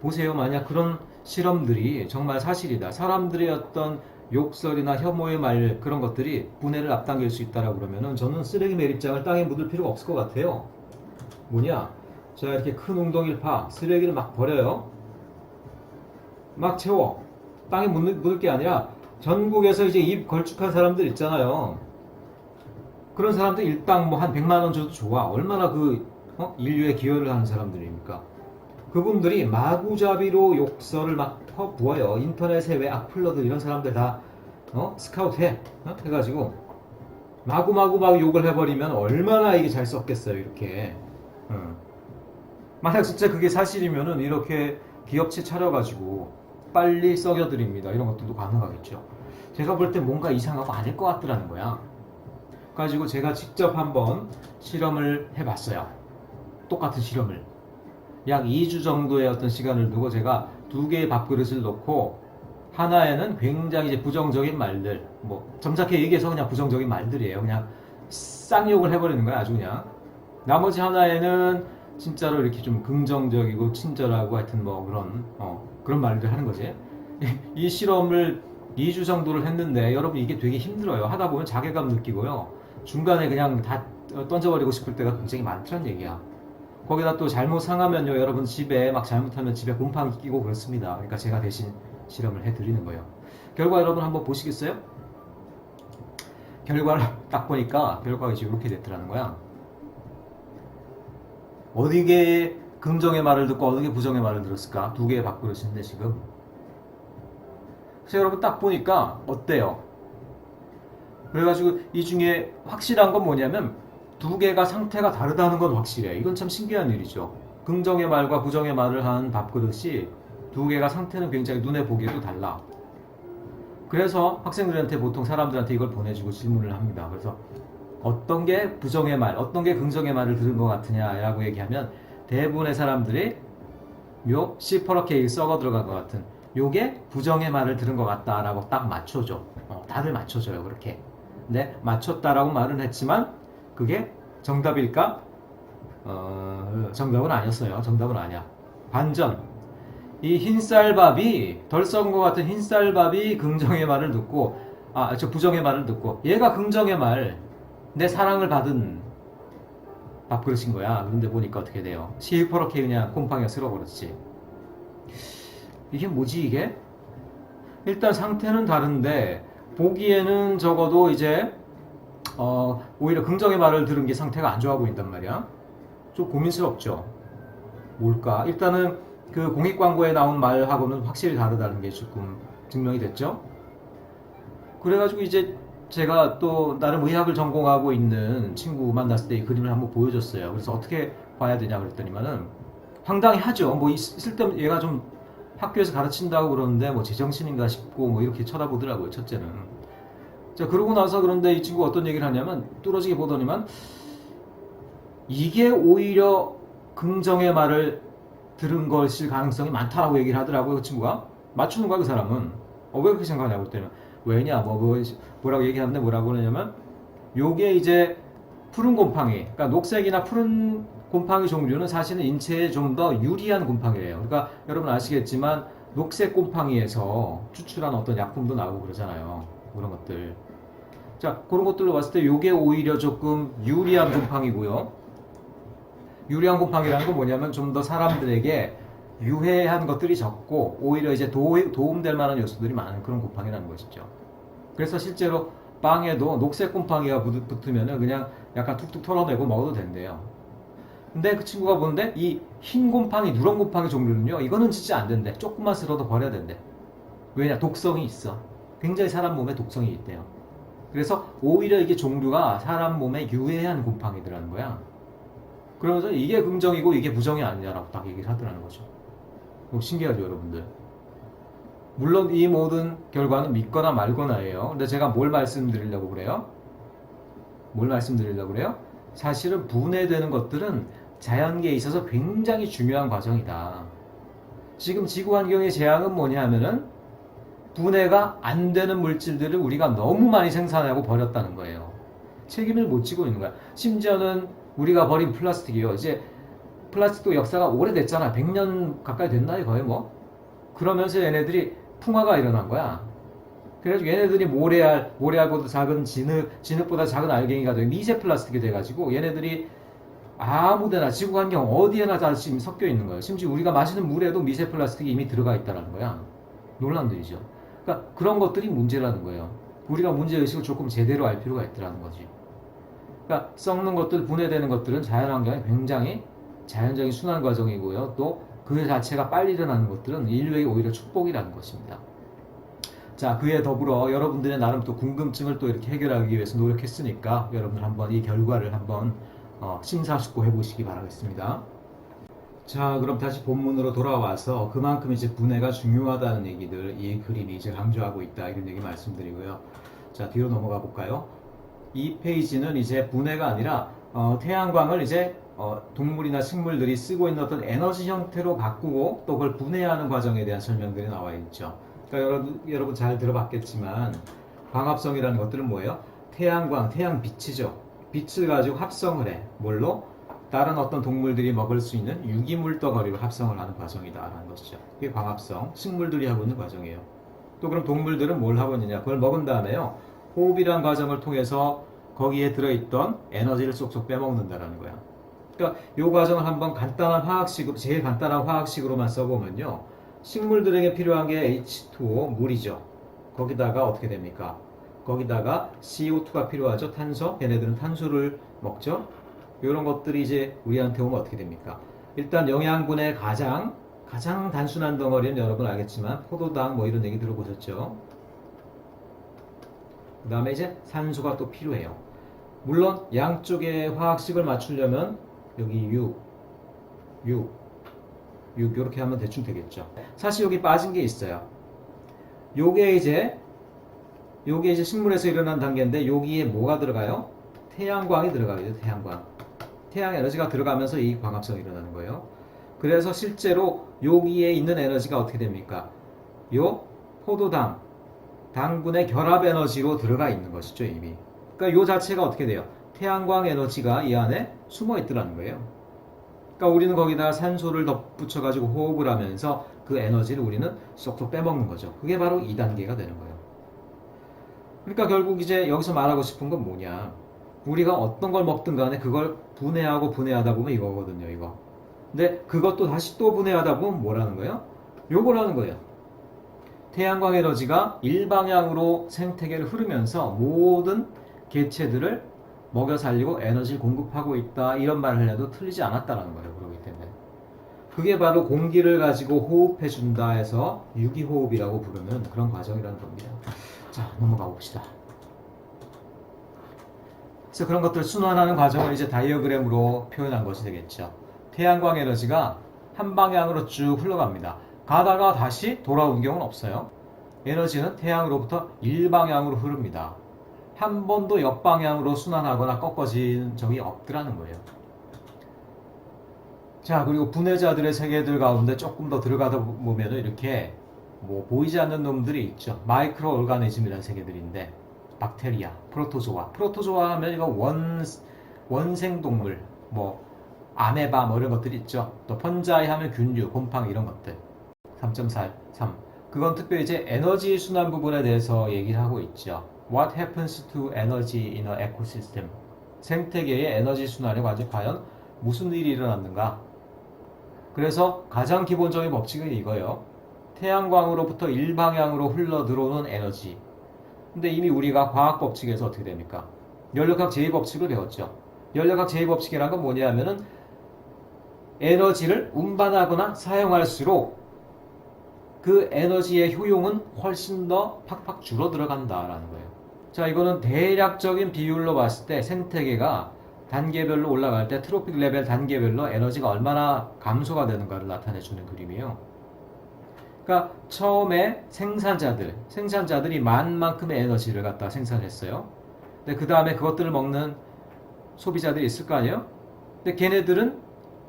보세요. 만약 그런 실험들이 정말 사실이다. 사람들의 어떤 욕설이나 혐오의 말 그런 것들이 분해를 앞당길 수 있다라고 그러면은 저는 쓰레기 매립장을 땅에 묻을 필요가 없을 것 같아요. 뭐냐? 자 이렇게 큰 웅덩이를 파 쓰레기를 막 버려요. 막 채워. 땅에 묻을 게 아니라 전국에서 이제 입 걸쭉한 사람들 있잖아요. 그런 사람들 일당 뭐 한 100만 원 줘도 좋아. 얼마나 인류에 기여를 하는 사람들입니까? 그분들이 마구잡이로 욕설을 막 퍼부어요. 인터넷에 왜 악플러들 이런 사람들 다 스카우트해 해가지고 마구마구 막 욕을 해버리면 얼마나 이게 잘 썼겠어요. 이렇게 만약 진짜 그게 사실이면은 이렇게 기업체 차려가지고 빨리 썩여드립니다. 이런 것들도 가능하겠죠. 제가 볼 때 뭔가 이상하고 아닐 것 같더라는 거야. 가지고 제가 직접 한번 실험을 해봤어요. 똑같은 실험을. 약 2주 정도의 어떤 시간을 두고 제가 2개의 밥그릇을 넣고 하나에는 굉장히 이제 부정적인 말들, 뭐 점잖게 얘기해서 그냥 부정적인 말들이에요. 그냥 쌍욕을 해버리는 거야, 아주 그냥. 나머지 하나에는 진짜로 이렇게 좀 긍정적이고 친절하고 하여튼 뭐 그런 말들 하는 거지. 이 실험을 2주 정도를 했는데 여러분 이게 되게 힘들어요. 하다 보면 자괴감 느끼고요. 중간에 그냥 다 던져버리고 싶을 때가 굉장히 많다는 얘기야. 거기다 또 잘못 상하면요, 여러분 집에 막 잘못하면 집에 곰팡이 끼고 그렇습니다. 그러니까 제가 대신 실험을 해드리는 거예요. 결과 여러분 한번 보시겠어요? 결과를 딱 보니까 결과가 이제 이렇게 됐더라는 거야. 어디게 긍정의 말을 듣고 어디게 부정의 말을 들었을까? 두 개의 밥그릇인데 지금. 그래서 여러분 딱 보니까 어때요? 그래가지고 이 중에 확실한 건 뭐냐면 두 개가 상태가 다르다는 건 확실해. 이건 참 신기한 일이죠. 긍정의 말과 부정의 말을 한 밥그릇이 두 개가 상태는 굉장히 눈에 보기에도 달라. 그래서 학생들한테 보통 사람들한테 이걸 보내주고 질문을 합니다. 그래서 어떤 게 부정의 말, 어떤 게 긍정의 말을 들은 것 같으냐라고 얘기하면 대부분의 사람들이 요 시퍼렇게 썩어 들어간 것 같은 요게 부정의 말을 들은 것 같다라고 딱 맞춰줘. 다들 맞춰줘요. 그렇게. 근데 맞췄다라고 말은 했지만 그게 정답일까? 정답은 아니었어요. 정답은 아니야. 반전. 이 흰쌀밥이 덜 썩은 것 같은 흰쌀밥이 긍정의 말을 듣고 저 부정의 말을 듣고 얘가 긍정의 말 내 사랑을 받은 밥그릇인 거야. 그런데 보니까 어떻게 돼요? 시퍼렇게 그냥 곰팡이가 쓸어버렸지. 이게 뭐지 이게? 일단 상태는 다른데 보기에는 적어도 이제 오히려 긍정의 말을 들은 게 상태가 안 좋아 보인단 말이야. 좀 고민스럽죠. 뭘까? 일단은 그 공익 광고에 나온 말하고는 확실히 다르다는 게 조금 증명이 됐죠. 그래가지고 이제 제가 또 나름 의학을 전공하고 있는 친구 만났을 때 이 그림을 한번 보여줬어요. 그래서 어떻게 봐야 되냐 그랬더니만은 황당히 하죠. 뭐 쓸데없는 얘가 좀 학교에서 가르친다고 그러는데 뭐 제정신인가 싶고 뭐 이렇게 쳐다보더라고요. 첫째는. 자, 그러고 나서 그런데 이 친구가 어떤 얘기를 하냐면 뚫어지게 보더니만 이게 오히려 긍정의 말을 들은 것일 가능성이 많다라고 얘기를 하더라고요. 그 친구가. 맞추는 거야 그 사람은. 왜 그렇게 생각하냐고 그랬더니 왜냐 뭐라고 얘기하는데 뭐라고 그러냐면 요게 이제 푸른 곰팡이, 그러니까 녹색이나 푸른 곰팡이 종류는 사실은 인체에 좀 더 유리한 곰팡이래요. 그러니까 여러분 아시겠지만 녹색 곰팡이에서 추출한 어떤 약품도 나오고 그러잖아요. 그런 것들. 자, 그런 것들로 봤을 때 요게 오히려 조금 유리한 곰팡이고요. 유리한 곰팡이라는 건 뭐냐면 좀 더 사람들에게 유해한 것들이 적고 오히려 이제 도움될 만한 요소들이 많은 그런 곰팡이라는 것이죠. 그래서 실제로 빵에도 녹색 곰팡이가 붙으면 그냥 약간 툭툭 털어내고 먹어도 된대요. 근데 그 친구가 보는데 이 흰 곰팡이, 누런 곰팡이 종류는요, 이거는 진짜 안 된대. 조금만 쓸어도 버려야 된대. 왜냐? 독성이 있어. 굉장히 사람 몸에 독성이 있대요. 그래서 오히려 이게 종류가 사람 몸에 유해한 곰팡이들라는 거야. 그러면서 이게 긍정이고 이게 부정이 아니냐라고 딱 얘기를 하더라는 거죠. 신기하죠, 여러분들. 물론 이 모든 결과는 믿거나 말거나예요. 근데 제가 뭘 말씀드리려고 그래요? 뭘 말씀드리려고 그래요? 사실은 분해되는 것들은 자연계에 있어서 굉장히 중요한 과정이다. 지금 지구 환경의 재앙은 뭐냐 하면은 분해가 안 되는 물질들을 우리가 너무 많이 생산하고 버렸다는 거예요. 책임을 못 지고 있는 거야. 심지어는 우리가 버린 플라스틱이요. 이제 플라스틱도 역사가 오래됐잖아. 100년 가까이 됐나 거의 뭐. 그러면서 얘네들이 풍화가 일어난 거야. 그래가지고 얘네들이 모래알보다 작은 진흙보다 작은 알갱이가 돼 미세 플라스틱이 돼가지고 얘네들이 아무데나 지구 환경 어디에나 다 지금 섞여 있는 거예요. 심지어 우리가 마시는 물에도 미세 플라스틱이 이미 들어가 있다는 거야. 놀라운 일이죠. 그러니까 그런 것들이 문제라는 거예요. 우리가 문제의식을 조금 제대로 알 필요가 있다는 거지. 그러니까 썩는 것들, 분해되는 것들은 자연환경에 굉장히 자연적인 순환 과정이고요. 또 그 자체가 빨리 일어나는 것들은 인류의 오히려 축복이라는 것입니다. 자, 그에 더불어 여러분들의 나름 또 궁금증을 또 이렇게 해결하기 위해서 노력했으니까 여러분들 한번 이 결과를 한번 심사숙고해 보시기 바라겠습니다. 자, 그럼 다시 본문으로 돌아와서 그만큼 이제 분해가 중요하다는 얘기들 이 그림이 이제 강조하고 있다 이런 얘기 말씀드리고요. 자, 뒤로 넘어가 볼까요? 이 페이지는 이제 분해가 아니라 태양광을 이제 동물이나 식물들이 쓰고 있는 어떤 에너지 형태로 바꾸고 또 그걸 분해하는 과정에 대한 설명들이 나와 있죠. 그러니까 여러분 잘 들어봤겠지만 광합성이라는 것들은 뭐예요? 태양광, 태양빛이죠. 빛을 가지고 합성을 해. 뭘로? 다른 어떤 동물들이 먹을 수 있는 유기물 덩어리로 합성을 하는 과정이다라는 것이죠. 그게 광합성, 식물들이 하고 있는 과정이에요. 또 그럼 동물들은 뭘 하고 있느냐? 그걸 먹은 다음에요. 호흡이라는 과정을 통해서 거기에 들어있던 에너지를 쏙쏙 빼먹는다라는 거야. 그러니까 이 과정을 한번 간단한 화학식으로, 제일 간단한 화학식으로만 써보면요. 식물들에게 필요한 게 H2O, 물이죠. 거기다가 어떻게 됩니까? 거기다가 CO2가 필요하죠. 탄소. 얘네들은 탄소를 먹죠. 이런 것들이 이제 우리한테 오면 어떻게 됩니까? 일단 영양분의 가장 단순한 덩어리는 여러분 알겠지만 포도당 뭐 이런 얘기 들어보셨죠? 그 다음에 이제 산소가 또 필요해요. 물론 양쪽에 화학식을 맞추려면 여기 6 이렇게 하면 대충 되겠죠. 사실 여기 빠진 게 있어요. 요게 이제 식물에서 일어난 단계인데 여기에 뭐가 들어가요? 태양광이 들어가요. 태양 에너지가 들어가면서 이 광합성이 일어나는 거예요. 그래서 실제로 여기에 있는 에너지가 어떻게 됩니까? 요 포도당 당분의 결합 에너지로 들어가 있는 것이죠, 이미. 그러니까 요 자체가 어떻게 돼요? 태양광 에너지가 이 안에 숨어 있더라는 거예요. 그러니까 우리는 거기다가 산소를 덧붙여 가지고 호흡을 하면서 그 에너지를 우리는 쏙쏙 빼먹는 거죠. 그게 바로 2단계가 되는 거예요. 그러니까 결국 이제 여기서 말하고 싶은 건 뭐냐? 우리가 어떤 걸 먹든 간에 그걸 분해하다 보면 이거거든요, 이거. 근데 그것도 다시 또 분해하다 보면 뭐라는 거예요? 요거라는 거예요. 태양광 에너지가 일방향으로 생태계를 흐르면서 모든 개체들을 먹여 살리고 에너지를 공급하고 있다. 이런 말을 해도 틀리지 않았다는 거예요. 그렇기 때문에. 그게 바로 공기를 가지고 호흡해 준다 해서 유기호흡이라고 부르는 그런 과정이라는 겁니다. 자, 넘어가 봅시다. 그래서 그런 것들을 순환하는 과정을 이제 다이어그램으로 표현한 것이 되겠죠. 태양광 에너지가 한 방향으로 쭉 흘러갑니다. 가다가 다시 돌아온 경우는 없어요. 에너지는 태양으로부터 일방향으로 흐릅니다. 한 번도 옆방향으로 순환하거나 꺾어진 적이 없더라는 거예요. 자, 그리고 분해자들의 세계들 가운데 조금 더 들어가다 보면 이렇게 뭐 보이지 않는 놈들이 있죠. 마이크로 오르가니즘이라는 세계들인데 박테리아, 프로토조아 하면 이거 원생동물, 뭐 아메바 뭐 이런 것들이 있죠. 또 펀자이 하면 균류, 곰팡이 이런 것들. 3.43 그건 특별히 이제 에너지 순환 부분에 대해서 얘기를 하고 있죠. What happens to energy in an ecosystem? 생태계의 에너지 순환에 과연 무슨 일이 일어났는가? 그래서 가장 기본적인 법칙은 이거예요. 태양광으로부터 일방향으로 흘러 들어오는 에너지. 근데 이미 우리가 과학 법칙에서 어떻게 됩니까? 연력학 제2법칙을 배웠죠. 연력학 제2법칙이라는 건 뭐냐면은 에너지를 운반하거나 사용할수록 그 에너지의 효용은 훨씬 더 팍팍 줄어들어간다라는 거예요. 자, 이거는 대략적인 비율로 봤을 때 생태계가 단계별로 올라갈 때 트로픽 레벨 단계별로 에너지가 얼마나 감소가 되는가를 나타내주는 그림이에요. 그러니까 처음에 생산자들이 만만큼의 에너지를 갖다 생산했어요. 근데 그 다음에 그것들을 먹는 소비자들이 있을 거 아니에요? 근데 걔네들은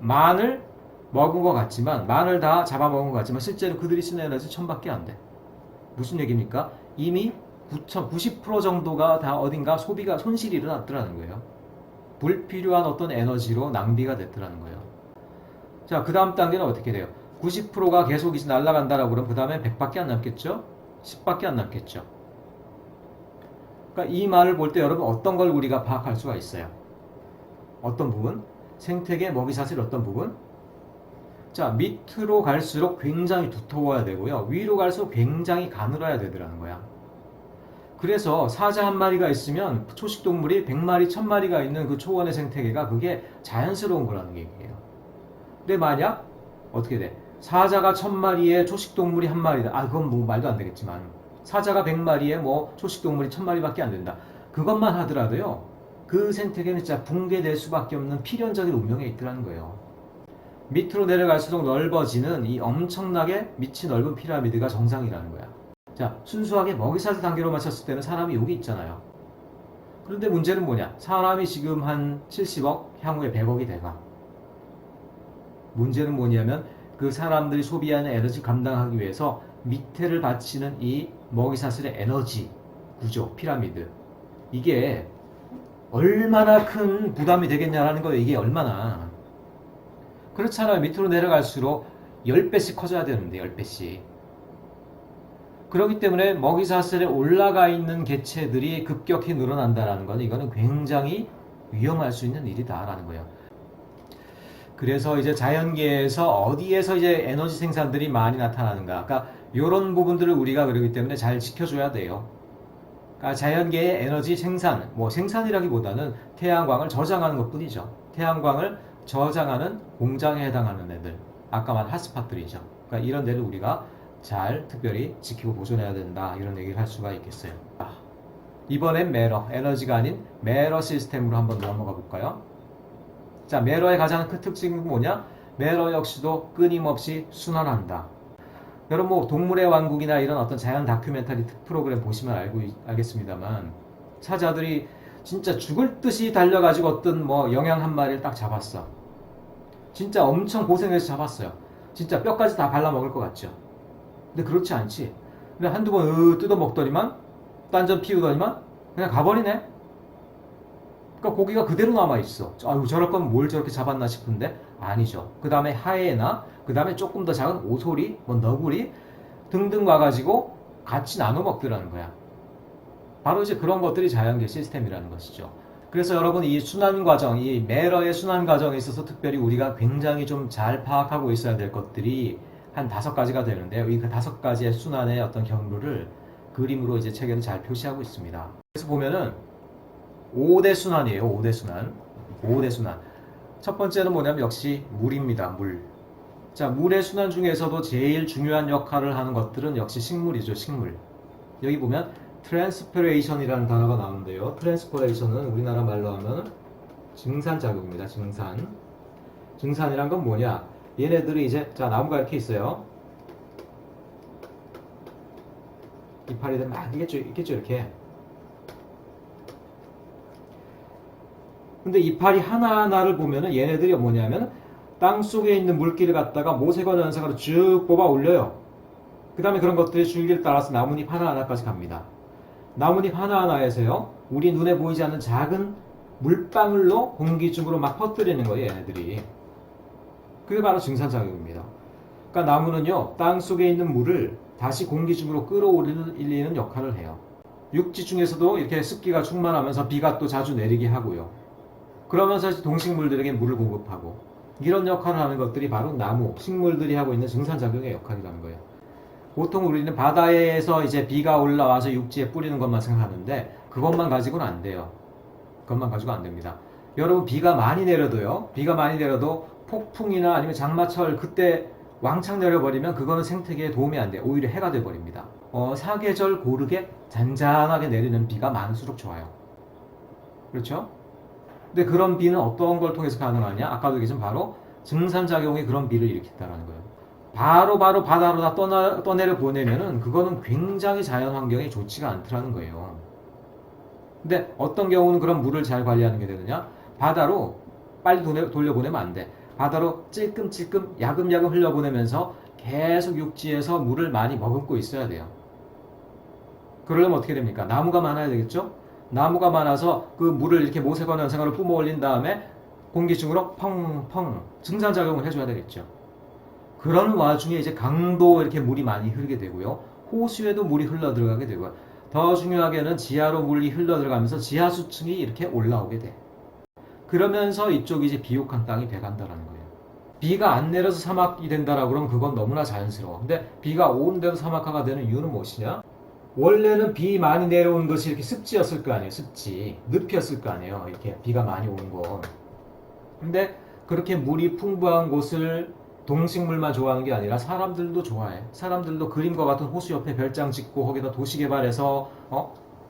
만을 먹은 것 같지만, 만을 다 잡아먹은 것 같지만 실제로 그들이 쓰는 에너지 1000밖에 안 돼. 무슨 얘기입니까? 이미 90% 정도가 다 어딘가 손실이 일어났더라는 거예요. 불필요한 어떤 에너지로 낭비가 됐더라는 거예요. 자, 그 다음 단계는 어떻게 돼요? 90%가 계속 이제 날아간다라고 그러면 그 다음에 100밖에 안 남겠죠? 10밖에 안 남겠죠? 그러니까 이 말을 볼 때 여러분 어떤 걸 우리가 파악할 수가 있어요? 어떤 부분? 생태계 먹이사슬 어떤 부분? 자, 밑으로 갈수록 굉장히 두터워야 되고요. 위로 갈수록 굉장히 가늘어야 되더라는 거야. 그래서 사자 한 마리가 있으면 초식동물이 100마리, 1000마리가 있는 그 초원의 생태계가 그게 자연스러운 거라는 얘기예요. 근데 만약 어떻게 돼? 사자가 1000마리에 초식동물이 한 마리다. 아, 그건 뭐 말도 안 되겠지만 사자가 100마리에 뭐 초식동물이 1000마리밖에 안 된다. 그것만 하더라도요. 그 생태계는 진짜 붕괴될 수밖에 없는 필연적인 운명에 있더라는 거예요. 밑으로 내려갈수록 넓어지는 이 엄청나게 밑이 넓은 피라미드가 정상이라는 거야. 자, 순수하게 먹이사슬 단계로 맞췄을 때는 사람이 여기 있잖아요. 그런데 문제는 뭐냐? 사람이 지금 한 70억, 향후에 100억이 돼가. 문제는 뭐냐면 그 사람들이 소비하는 에너지 감당하기 위해서 밑에를 받치는 이 먹이사슬의 에너지 구조, 피라미드. 이게 얼마나 큰 부담이 되겠냐라는 거예요. 이게 얼마나. 그렇잖아요. 밑으로 내려갈수록 10배씩 커져야 되는데 10배씩. 그렇기 때문에 먹이사슬에 올라가 있는 개체들이 급격히 늘어난다는 건 이거는 굉장히 위험할 수 있는 일이다라는 거예요. 그래서 이제 자연계에서 어디에서 이제 에너지 생산들이 많이 나타나는가. 그러니까 이런 부분들을 우리가 그러기 때문에 잘 지켜줘야 돼요. 그러니까 자연계의 에너지 생산, 뭐 생산이라기보다는 태양광을 저장하는 것뿐이죠. 태양광을 저장하는 공장에 해당하는 애들, 아까 말한 핫스팟들이죠. 그러니까 이런 데를 우리가 잘 특별히 지키고 보존해야 된다, 이런 얘기를 할 수가 있겠어요. 이번엔 매러, 에너지가 아닌 매러 시스템으로 한번 넘어가 볼까요? 자, 매러의 가장 큰 특징은 뭐냐? 매러 역시도 끊임없이 순환한다. 여러분 뭐 동물의 왕국이나 이런 어떤 자연 다큐멘터리 프로그램 보시면 알겠습니다만, 사자들이 진짜 죽을 듯이 달려가지고 어떤 뭐 영양 한 마리를 딱 잡았어. 진짜 엄청 고생해서 잡았어요. 진짜 뼈까지 다 발라먹을 것 같죠. 근데 그렇지 않지. 그냥 한두 번 뜯어 먹더니만, 딴전 피우더니만 그냥 가버리네. 그러니까 고기가 그대로 남아있어. 아유, 저럴 거면 뭘 저렇게 잡았나 싶은데 아니죠. 그 다음에 하이에나, 그 다음에 조금 더 작은 오소리, 뭐 너구리 등등 와가지고 같이 나눠 먹더라는 거야. 바로 이제 그런 것들이 자연계 시스템이라는 것이죠. 그래서 여러분, 이 순환 과정, 이 매러의 순환 과정에 있어서 특별히 우리가 굉장히 좀 잘 파악하고 있어야 될 것들이 한 5가지가 되는데요. 이 그 5가지의 순환의 어떤 경로를 그림으로 이제 책에는 잘 표시하고 있습니다. 그래서 보면은 5대 순환이에요. 5대 순환. 5대 순환. 첫 번째는 뭐냐면 역시 물입니다. 물. 자, 물의 순환 중에서도 제일 중요한 역할을 하는 것들은 역시 식물이죠. 식물. 여기 보면 트랜스피레이션이라는 단어가 나오는데요. 트랜스피레이션은 우리나라 말로 하면 증산작용입니다. 증산. 증산이란 건 뭐냐? 얘네들이 이제, 자, 나무가 이렇게 있어요. 이파리 막 있겠죠, 이렇게. 근데 이파리 하나하나를 보면은 얘네들이 뭐냐면 땅 속에 있는 물기를 갖다가 모세관 현상으로 쭉 뽑아 올려요. 그 다음에 그런 것들이 줄기를 따라서 나뭇잎 하나하나까지 갑니다. 나뭇잎 하나하나에서요, 우리 눈에 보이지 않는 작은 물방울로 공기 중으로 막 퍼뜨리는 거예요, 얘네들이. 그게 바로 증산작용입니다. 그러니까 나무는요, 땅 속에 있는 물을 다시 공기 중으로 끌어올리는 역할을 해요. 육지 중에서도 이렇게 습기가 충만하면서 비가 또 자주 내리게 하고요. 그러면서 동식물들에게 물을 공급하고, 이런 역할을 하는 것들이 바로 나무, 식물들이 하고 있는 증산작용의 역할이라는 거예요. 보통 우리는 바다에서 이제 비가 올라와서 육지에 뿌리는 것만 생각하는데 그것만 가지고는 안 돼요. 그것만 가지고 안 됩니다. 여러분, 비가 많이 내려도요, 비가 많이 내려도 폭풍이나 아니면 장마철 그때 왕창 내려버리면 그거는 생태계에 도움이 안 돼요. 오히려 해가 돼버립니다. 사계절 고르게 잔잔하게 내리는 비가 많을수록 좋아요. 그렇죠? 근데 그런 비는 어떤 걸 통해서 가능하냐? 아까도 얘기했지만 바로 증산작용이 그런 비를 일으킨다는 거예요. 바로 바다로 다 떠내려 보내면은 그거는 굉장히 자연 환경에 좋지가 않더라는 거예요. 근데 어떤 경우는 그런 물을 잘 관리하는 게 되느냐? 바다로 빨리 돌려보내면 안 돼. 바다로 찔끔찔끔 야금야금 흘려보내면서 계속 육지에서 물을 많이 머금고 있어야 돼요. 그러려면 어떻게 됩니까? 나무가 많아야 되겠죠? 나무가 많아서 그 물을 이렇게 모세관 현상으로 뿜어 올린 다음에 공기 중으로 펑펑 증산작용을 해줘야 되겠죠. 그런 와중에 이제 강도 이렇게 물이 많이 흐르게 되고요. 호수에도 물이 흘러 들어가게 되고요. 더 중요하게는 지하로 물이 흘러 들어가면서 지하 수층이 이렇게 올라오게 돼. 그러면서 이쪽이 이제 비옥한 땅이 돼간다는 거예요. 비가 안 내려서 사막이 된다라고 그러면 그건 너무나 자연스러워. 근데 비가 오는데도 사막화가 되는 이유는 무엇이냐? 원래는 비 많이 내려오는 것이 이렇게 습지였을 거 아니에요. 습지. 늪이었을 거 아니에요. 이렇게 비가 많이 오는 건. 근데 그렇게 물이 풍부한 곳을 동식물만 좋아하는 게 아니라 사람들도 좋아해. 사람들도 그림과 같은 호수 옆에 별장 짓고 거기다 도시 개발해서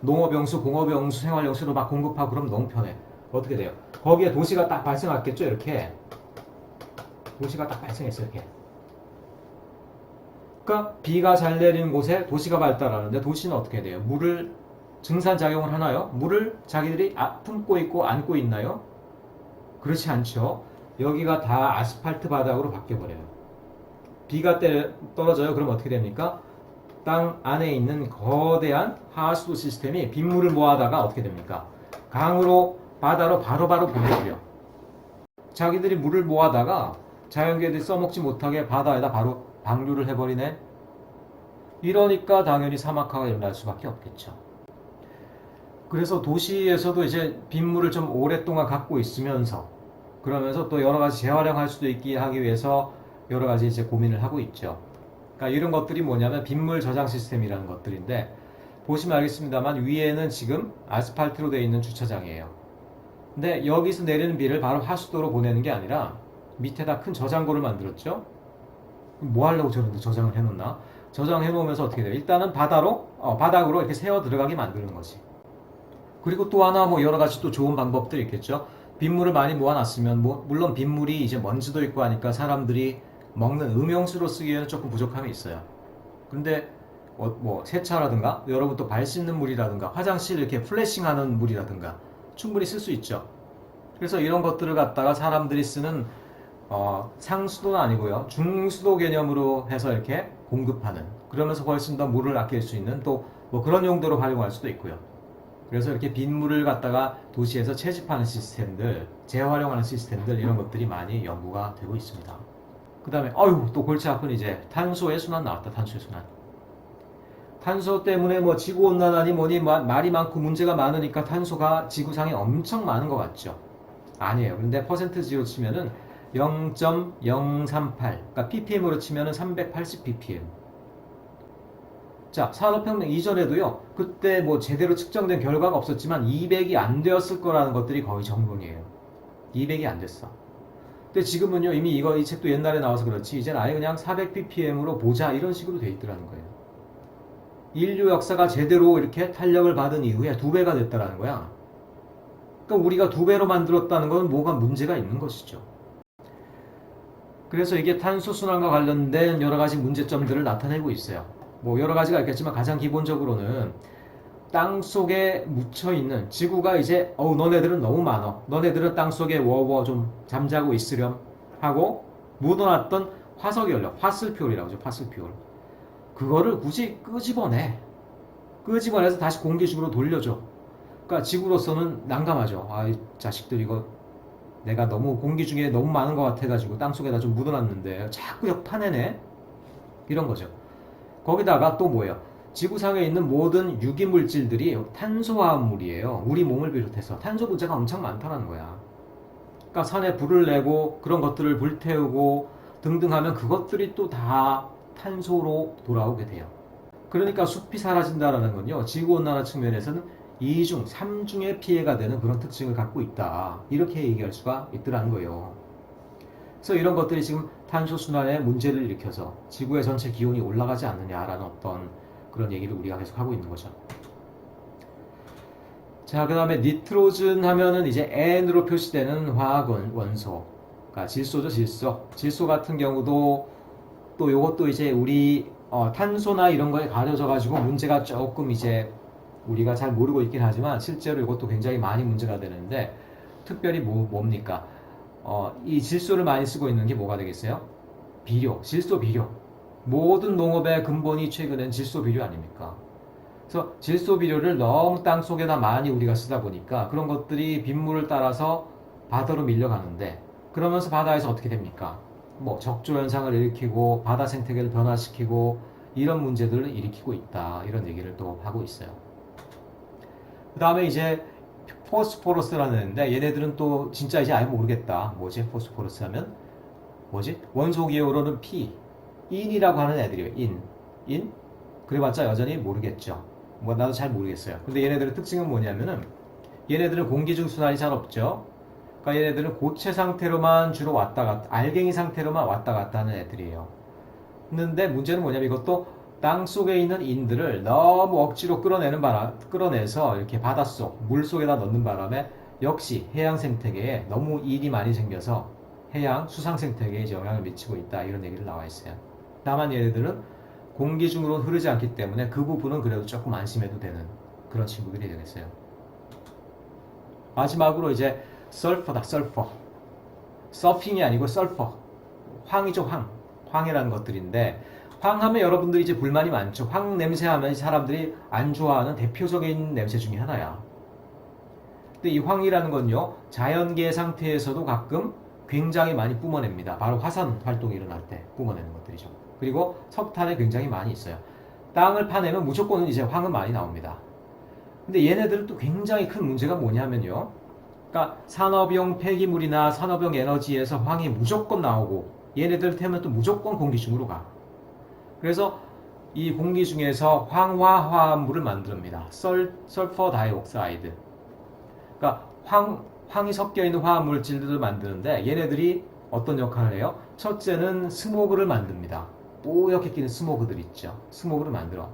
농업용수, 공업용수, 생활용수로 막 공급하고 그러면 너무 편해. 어떻게 돼요? 거기에 도시가 딱 발생했겠죠? 이렇게. 도시가 딱 발생했어, 이렇게. 그러니까 비가 잘 내리는 곳에 도시가 발달하는데 도시는 어떻게 돼요? 물을 증산작용을 하나요? 물을 자기들이 품고 있고 안고 있나요? 그렇지 않죠. 여기가 다 아스팔트 바닥으로 바뀌어버려요. 비가 떨어져요. 그럼 어떻게 됩니까? 땅 안에 있는 거대한 하수도 시스템이 빗물을 모아다가 어떻게 됩니까? 강으로, 바다로 바로바로 보내줘요. 자기들이 물을 모아다가 자연계들이 써먹지 못하게 바다에다 바로 방류를 해버리네. 이러니까 당연히 사막화가 일어날 수밖에 없겠죠. 그래서 도시에서도 이제 빗물을 좀 오랫동안 갖고 있으면서 그러면서 또 여러 가지 재활용할 수도 있게 하기 위해서 여러 가지 이제 고민을 하고 있죠. 그러니까 이런 것들이 뭐냐면 빗물 저장 시스템이라는 것들인데 보시면 알겠습니다만 위에는 지금 아스팔트로 되어 있는 주차장이에요. 근데 여기서 내리는 비를 바로 하수도로 보내는 게 아니라 밑에다 큰 저장고를 만들었죠. 뭐 하려고 저런데 저장을 해놓나? 저장해 놓으면서 어떻게 돼요? 일단은 바닥으로 이렇게 새어 들어가게 만드는 거지. 그리고 또 하나 뭐 여러 가지 또 좋은 방법들이 있겠죠. 빗물을 많이 모아놨으면 뭐 물론 빗물이 이제 먼지도 있고 하니까 사람들이 먹는 음용수로 쓰기에는 조금 부족함이 있어요. 근데 뭐 세차라든가 여러분 또 발 씻는 물이라든가 화장실 이렇게 플래싱하는 물이라든가 충분히 쓸 수 있죠. 그래서 이런 것들을 갖다가 사람들이 쓰는 상수도는 아니고요. 중수도 개념으로 해서 이렇게 공급하는 그러면서 훨씬 더 물을 아낄 수 있는 또 뭐 그런 용도로 활용할 수도 있고요. 그래서 이렇게 빗물을 갖다가 도시에서 채집하는 시스템들, 재활용하는 시스템들 이런 것들이 많이 연구가 되고 있습니다. 그 다음에 또 골치 아픈 이제 탄소의 순환 나왔다. 탄소의 순환. 탄소 때문에 뭐 지구온난화니 뭐니 말이 많고 문제가 많으니까 탄소가 지구상에 엄청 많은 것 같죠? 아니에요. 근데 퍼센트지로 치면은 0.038, 그러니까 ppm으로 치면은 380 ppm. 자, 산업혁명 이전에도요, 그때 뭐 제대로 측정된 결과가 없었지만 200이 안 되었을 거라는 것들이 거의 정론이에요. 200이 안 됐어. 근데 지금은요, 이미 이 책도 옛날에 나와서 그렇지, 이제는 아예 그냥 400ppm으로 보자, 이런 식으로 돼 있더라는 거예요. 인류 역사가 제대로 이렇게 탄력을 받은 이후에 2배가 됐다라는 거야. 그러니까 우리가 2배로 만들었다는 건 뭐가 문제가 있는 것이죠. 그래서 이게 탄소 순환과 관련된 여러 가지 문제점들을 나타내고 있어요. 뭐 여러 가지가 있겠지만 가장 기본적으로는 땅 속에 묻혀 있는 지구가 이제 너네들은 너무 많어. 너네들은 땅 속에 워워 좀 잠자고 있으렴 하고 묻어놨던 화석연료, 화슬표울이라고 하죠. 화슬표울. 그거를 굳이 끄집어내서 다시 공기 중으로 돌려줘. 그러니까 지구로서는 난감하죠. 이 자식들 이거 내가 너무 공기 중에 너무 많은 것 같아가지고 땅속에다 좀 묻어놨는데 자꾸 파내네. 이런 거죠. 거기다가 또 뭐예요? 지구상에 있는 모든 유기물질들이 탄소화합물이에요. 우리 몸을 비롯해서 탄소 분자가 엄청 많다는 거야. 그러니까 산에 불을 내고 그런 것들을 불태우고 등등 하면 그것들이 또 다 탄소로 돌아오게 돼요. 그러니까 숲이 사라진다는 건요. 지구온난화 측면에서는 2중, 3중의 피해가 되는 그런 특징을 갖고 있다. 이렇게 얘기할 수가 있더라는 거예요. 그래서 이런 것들이 지금 탄소 순환에 문제를 일으켜서 지구의 전체 기온이 올라가지 않느냐라는 어떤 그런 얘기를 우리가 계속 하고 있는 거죠. 자, 그 다음에 니트로즌 하면은 이제 N으로 표시되는 화학 원소. 그러니까 질소죠, 질소. 질소 같은 경우도 또 요것도 이제 우리 탄소나 이런 거에 가려져 가지고 문제가 조금 이제 우리가 잘 모르고 있긴 하지만 실제로 이것도 굉장히 많이 문제가 되는데 특별히 뭡니까? 이 질소를 많이 쓰고 있는 게 뭐가 되겠어요? 비료, 질소 비료. 모든 농업의 근본이 최근엔 질소 비료 아닙니까? 그래서 질소 비료를 너무 땅 속에다 많이 우리가 쓰다 보니까 그런 것들이 빗물을 따라서 바다로 밀려가는데 그러면서 바다에서 어떻게 됩니까? 뭐 적조 현상을 일으키고 바다 생태계를 변화시키고 이런 문제들을 일으키고 있다. 이런 얘기를 또 하고 있어요. 그 다음에 이제 포스포러스라는 애인데 얘네들은 또 진짜 이제 아예 모르겠다. 뭐지? 포스포러스 하면 뭐지? 원소 기호로는 P, 인이라고 하는 애들이에요. 인? 그래봤자 여전히 모르겠죠. 뭐 나도 잘 모르겠어요. 근데 얘네들의 특징은 뭐냐면은 얘네들은 공기 중 순환이 잘 없죠. 그러니까 얘네들은 고체 상태로만 주로 왔다 갔다, 알갱이 상태로만 왔다 갔다 하는 애들이에요. 근데 문제는 뭐냐면 이것도 땅 속에 있는 인들을 너무 억지로 끌어내서 이렇게 바닷속, 물 속에다 넣는 바람에 역시 해양 생태계에 너무 일이 많이 생겨서 해양, 수상 생태계에 영향을 미치고 있다. 이런 얘기를 나와 있어요. 다만 얘네들은 공기 중으로 흐르지 않기 때문에 그 부분은 그래도 조금 안심해도 되는 그런 친구들이 되겠어요. 마지막으로 이제 설퍼다, 설퍼. 서핑이 아니고 설퍼. 황이죠, 황. 황이라는 것들인데 황하면 여러분들이 이제 불만이 많죠. 황 냄새 하면 사람들이 안 좋아하는 대표적인 냄새 중에 하나야. 근데 이 황이라는 건요, 자연계 상태에서도 가끔 굉장히 많이 뿜어냅니다. 바로 화산 활동이 일어날 때 뿜어내는 것들이죠. 그리고 석탄에 굉장히 많이 있어요. 땅을 파내면 무조건 이제 황은 많이 나옵니다. 근데 얘네들은 또 굉장히 큰 문제가 뭐냐면요, 그러니까 산업용 폐기물이나 산업용 에너지에서 황이 무조건 나오고 얘네들 태우면 또 무조건 공기 중으로 가. 그래서 이 공기 중에서 황화화합물을 만듭니다. 설퍼 다이옥사이드. 그러니까 황이 섞여 있는 화학 물질들을 만드는데 얘네들이 어떤 역할을 해요? 첫째는 스모그를 만듭니다. 뽀얗게 끼는 스모그들 있죠. 스모그를 만들어.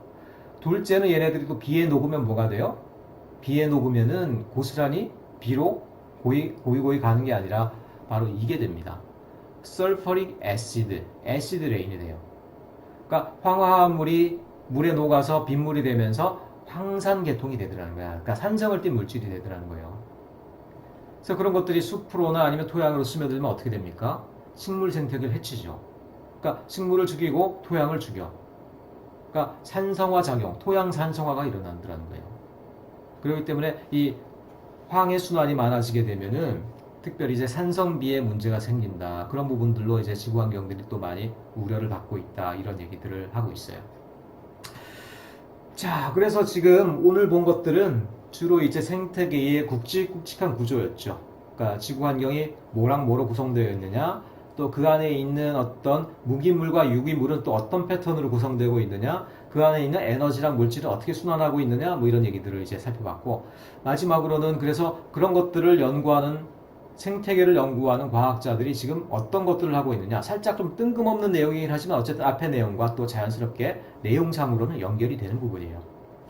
둘째는 얘네들이 또 비에 녹으면 뭐가 돼요? 비에 녹으면은 고스란히 비로 고이 가는 게 아니라 바로 이게 됩니다. 설퍼릭 애시드 레인이 돼요. 그러니까 황화합물이 물에 녹아서 빗물이 되면서 황산계통이 되더라는 거야. 그러니까 산성을 띤 물질이 되더라는 거예요. 그래서 그런 것들이 숲으로나 아니면 토양으로 스며들면 어떻게 됩니까? 식물 생태계를 해치죠. 그러니까 식물을 죽이고 토양을 죽여. 그러니까 산성화 작용, 토양 산성화가 일어난다는 거예요. 그렇기 때문에 이 황의 순환이 많아지게 되면은 특별히 이제 산성비에 문제가 생긴다. 그런 부분들로 이제 지구 환경들이 또 많이 우려를 받고 있다. 이런 얘기들을 하고 있어요. 자, 그래서 지금 오늘 본 것들은 주로 이제 생태계의 굵직굵직한 구조였죠. 그러니까 지구 환경이 뭐랑 뭐로 구성되어 있느냐, 또 그 안에 있는 어떤 무기물과 유기물은 또 어떤 패턴으로 구성되고 있느냐, 그 안에 있는 에너지랑 물질을 어떻게 순환하고 있느냐, 뭐 이런 얘기들을 이제 살펴봤고, 마지막으로는 그래서 그런 것들을 연구하는 생태계를 연구하는 과학자들이 지금 어떤 것들을 하고 있느냐, 살짝 좀 뜬금없는 내용이긴 하지만 어쨌든 앞의 내용과 또 자연스럽게 내용상으로는 연결이 되는 부분이에요.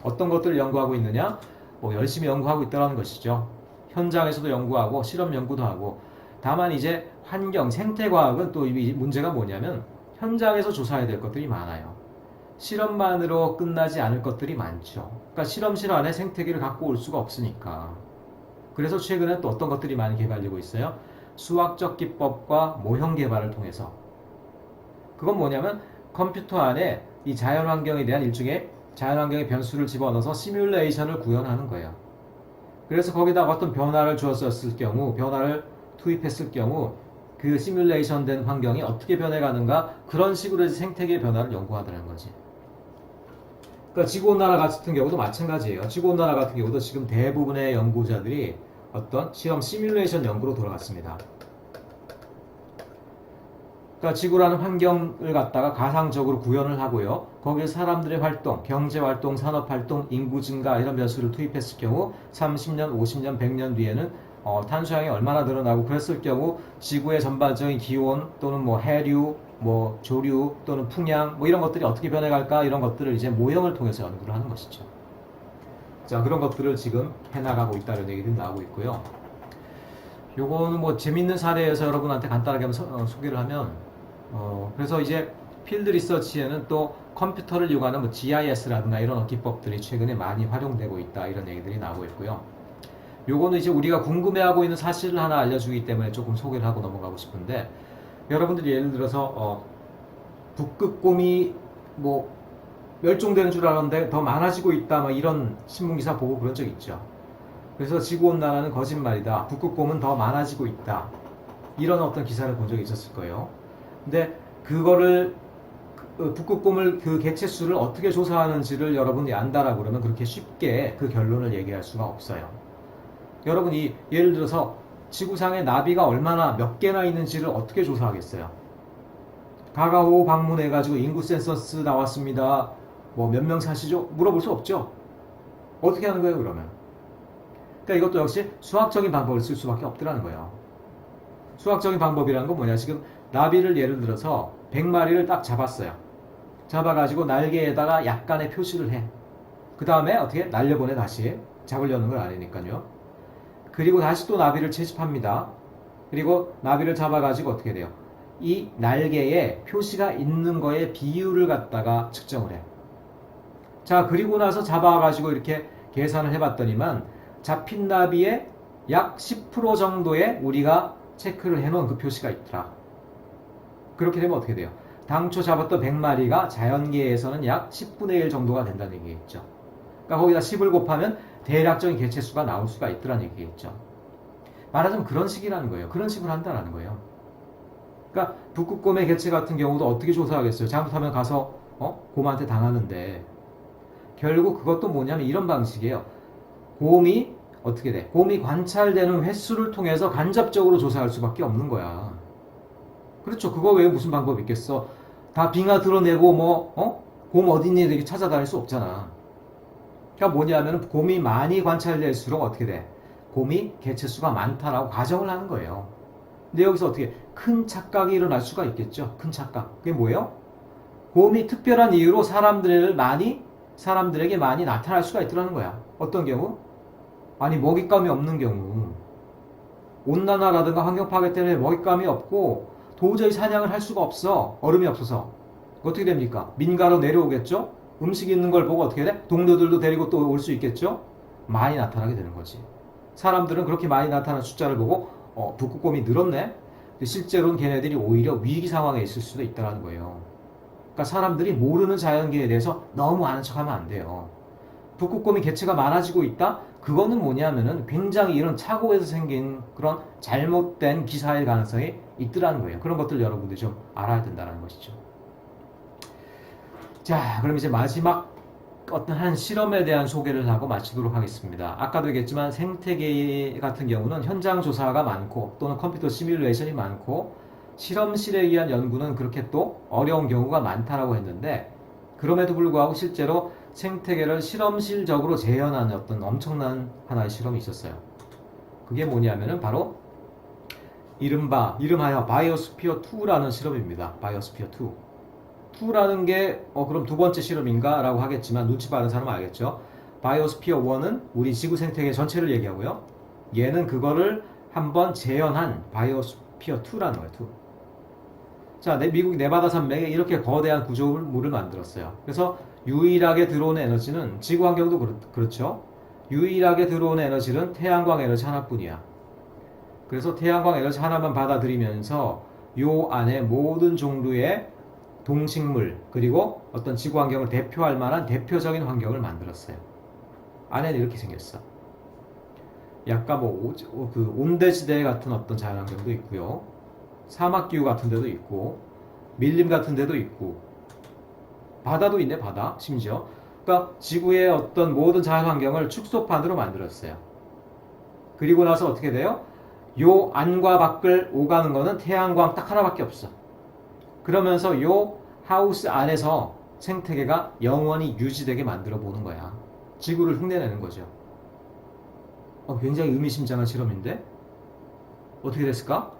어떤 것들을 연구하고 있느냐, 뭐 열심히 연구하고 있다는 것이죠. 현장에서도 연구하고 실험 연구도 하고. 다만 이제 환경, 생태과학은 또 이 문제가 뭐냐면 현장에서 조사해야 될 것들이 많아요. 실험만으로 끝나지 않을 것들이 많죠. 그러니까 실험실 안에 생태계를 갖고 올 수가 없으니까. 그래서 최근에 또 어떤 것들이 많이 개발되고 있어요? 수학적 기법과 모형 개발을 통해서. 그건 뭐냐면 컴퓨터 안에 이 자연환경에 대한 일종의 자연환경의 변수를 집어넣어서 시뮬레이션을 구현하는 거예요. 그래서 거기다 어떤 변화를 주었을 경우, 변화를 투입했을 경우 그 시뮬레이션 된 환경이 어떻게 변해가는가, 그런 식으로 생태계의 변화를 연구하더라는 거지. 그러니까 지구온난화 같은 경우도 마찬가지예요. 지구온난화 같은 경우도 지금 대부분의 연구자들이 어떤 실험 시뮬레이션 연구로 돌아갔습니다. 그러니까 지구라는 환경을 갖다가 가상적으로 구현을 하고요. 거기에 사람들의 활동, 경제활동, 산업활동, 인구 증가 이런 변수를 투입했을 경우 30년, 50년, 100년 뒤에는 탄소량이 얼마나 늘어나고 그랬을 경우 지구의 전반적인 기온 또는 뭐 해류, 뭐 조류 또는 풍향 뭐 이런 것들이 어떻게 변해갈까, 이런 것들을 이제 모형을 통해서 연구를 하는 것이죠. 자, 그런 것들을 지금 해나가고 있다는 얘기들이 나오고 있고요. 요거는 뭐 재밌는 사례에서 여러분한테 간단하게 한번 소개를 하면 그래서 이제 필드 리서치에는 또 컴퓨터를 이용하는 뭐 GIS라든가 이런 기법들이 최근에 많이 활용되고 있다, 이런 얘기들이 나오고 있고요. 요거는 이제 우리가 궁금해하고 있는 사실을 하나 알려주기 때문에 조금 소개를 하고 넘어가고 싶은데, 여러분들이 예를 들어서 북극곰이 뭐 멸종되는 줄 알았는데 더 많아지고 있다, 뭐 이런 신문기사 보고 그런 적 있죠. 그래서 지구온난화는 거짓말이다, 북극곰은 더 많아지고 있다, 이런 어떤 기사를 본 적이 있었을 거예요. 근데 그거를 북극곰을 그 개체수를 어떻게 조사하는지를 여러분이 안다라고 그러면 그렇게 쉽게 그 결론을 얘기할 수가 없어요. 여러분이 예를 들어서 지구상에 나비가 얼마나 몇 개나 있는지를 어떻게 조사하겠어요? 가가호 방문해가지고 인구 센서스 나왔습니다, 뭐 몇 명 사시죠? 물어볼 수 없죠. 어떻게 하는 거예요 그러면? 그러니까 이것도 역시 수학적인 방법을 쓸 수밖에 없더라는 거예요. 수학적인 방법이라는 건 뭐냐, 지금 나비를 예를 들어서 100마리를 딱 잡았어요. 잡아가지고 날개에다가 약간의 표시를 해. 그 다음에 어떻게 날려보내, 다시 잡으려는 걸 아니니까요. 그리고 다시 또 나비를 채집합니다. 그리고 나비를 잡아가지고 어떻게 돼요? 이 날개에 표시가 있는 거에 비율을 갖다가 측정을 해. 자, 그리고 나서 잡아가지고 이렇게 계산을 해봤더니만 잡힌 나비의 약 10% 정도의 우리가 체크를 해놓은 그 표시가 있더라. 그렇게 되면 어떻게 돼요? 당초 잡았던 100마리가 자연계에서는 약 10분의 1 정도가 된다는 얘기겠죠. 그러니까 거기다 10을 곱하면 대략적인 개체수가 나올 수가 있더라는 얘기겠죠. 말하자면 그런 식이라는 거예요. 그런 식으로 한다는 거예요. 그러니까 북극곰의 개체 같은 경우도 어떻게 조사하겠어요? 잘못하면 가서 곰한테 당하는데, 결국 그것도 뭐냐면 이런 방식이에요. 곰이 어떻게 돼? 곰이 관찰되는 횟수를 통해서 간접적으로 조사할 수밖에 없는 거야. 그렇죠. 그거 외에 무슨 방법이 있겠어? 다 빙하 드러내고 곰 어딨니? 이렇게 찾아다닐 수 없잖아. 그러니까 뭐냐면 곰이 많이 관찰될수록 어떻게 돼? 곰이 개체수가 많다라고 가정을 하는 거예요. 근데 여기서 어떻게 큰 착각이 일어날 수가 있겠죠? 큰 착각. 그게 뭐예요? 곰이 특별한 이유로 사람들에게 많이 나타날 수가 있더라는 거야. 어떤 경우? 아니, 먹잇감이 없는 경우. 온난화라든가 환경 파괴 때문에 먹잇감이 없고 도저히 사냥을 할 수가 없어. 얼음이 없어서. 어떻게 됩니까? 민가로 내려오겠죠? 음식이 있는 걸 보고 어떻게 돼? 동료들도 데리고 또 올 수 있겠죠? 많이 나타나게 되는 거지. 사람들은 그렇게 많이 나타나는 숫자를 보고 북극곰이 늘었네? 실제로는 걔네들이 오히려 위기 상황에 있을 수도 있다는 거예요. 그러니까 사람들이 모르는 자연계에 대해서 너무 아는 척하면 안 돼요. 북극곰이 개체가 많아지고 있다? 그거는 뭐냐면은 굉장히 이런 착오에서 생긴 그런 잘못된 기사일 가능성이 있더라는 거예요. 그런 것들 여러분들이 좀 알아야 된다는 것이죠. 자, 그럼 이제 마지막 어떤 한 실험에 대한 소개를 하고 마치도록 하겠습니다. 아까도 얘기했지만 생태계 같은 경우는 현장 조사가 많고 또는 컴퓨터 시뮬레이션이 많고 실험실에 의한 연구는 그렇게 또 어려운 경우가 많다라고 했는데 그럼에도 불구하고 실제로 생태계를 실험실적으로 재현하는 어떤 엄청난 하나의 실험이 있었어요. 그게 뭐냐면은 바로 이름하여 바이오스피어 2라는 실험입니다. 바이오스피어 2. 2라는 게 그럼 두 번째 실험인가? 라고 하겠지만 눈치 빠른 사람은 알겠죠. 바이오스피어 1은 우리 지구 생태계 전체를 얘기하고요. 얘는 그거를 한번 재현한 바이오스피어 2라는 거예요. 2. 자, 미국 네바다 산맥에 이렇게 거대한 구조물을 만들었어요. 그래서 유일하게 들어오는 에너지는 지구 환경도 그렇죠. 유일하게 들어오는 에너지는 태양광 에너지 하나뿐이야. 그래서 태양광 에너지 하나만 받아들이면서 요 안에 모든 종류의 동식물 그리고 어떤 지구 환경을 대표할 만한 대표적인 환경을 만들었어요. 안에는 이렇게 생겼어. 약간 그 온대지대 같은 어떤 자연환경도 있고요. 사막기후 같은 데도 있고 밀림 같은 데도 있고 바다도 있네. 바다 심지어. 그러니까 지구의 어떤 모든 자연환경을 축소판으로 만들었어요. 그리고 나서 어떻게 돼요? 요 안과 밖을 오가는 거는 태양광 딱 하나밖에 없어. 그러면서 요 하우스 안에서 생태계가 영원히 유지되게 만들어 보는 거야. 지구를 흉내내는 거죠. 굉장히 의미심장한 실험인데 어떻게 됐을까?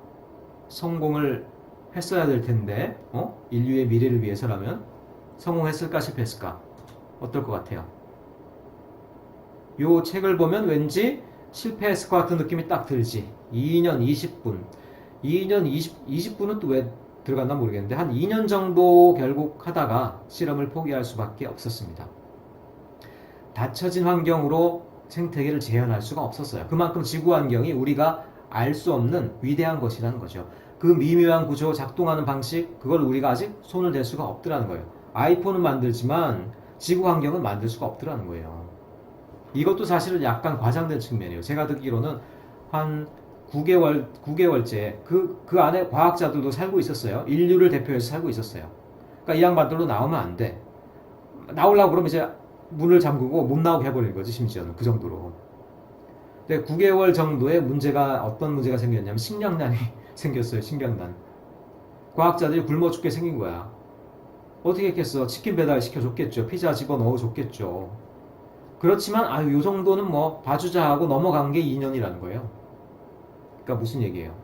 성공을 했어야 될 텐데 인류의 미래를 위해서라면 성공했을까 실패했을까? 어떨 것 같아요? 요 책을 보면 왠지 실패했을 것 같은 느낌이 딱 들지. 2년 20분 20분은 또 왜 들어갔나 모르겠는데 한 2년 정도 결국 하다가 실험을 포기할 수밖에 없었습니다. 닫혀진 환경으로 생태계를 재현할 수가 없었어요. 그만큼 지구 환경이 우리가 알 수 없는 위대한 것이라는 거죠. 그 미묘한 구조, 작동하는 방식, 그걸 우리가 아직 손을 댈 수가 없더라는 거예요. 아이폰은 만들지만 지구 환경은 만들 수가 없더라는 거예요. 이것도 사실은 약간 과장된 측면이에요. 제가 듣기로는 한 9개월째 그 안에 과학자들도 살고 있었어요. 인류를 대표해서 살고 있었어요. 그러니까 이 양반들로 나오면 안 돼. 나오려고 그러면 이제 문을 잠그고 못 나오게 해버리는 거지, 심지어는 그 정도로. 근데 9개월 정도의 어떤 문제가 생겼냐면 식량난이 생겼어요. 식량난. 과학자들이 굶어 죽게 생긴 거야. 어떻게 했겠어? 치킨 배달 시켜줬겠죠. 피자 집어넣어 줬겠죠. 그렇지만 요 정도는 봐주자 하고 넘어간 게 2년이라는 거예요. 그러니까 무슨 얘기예요?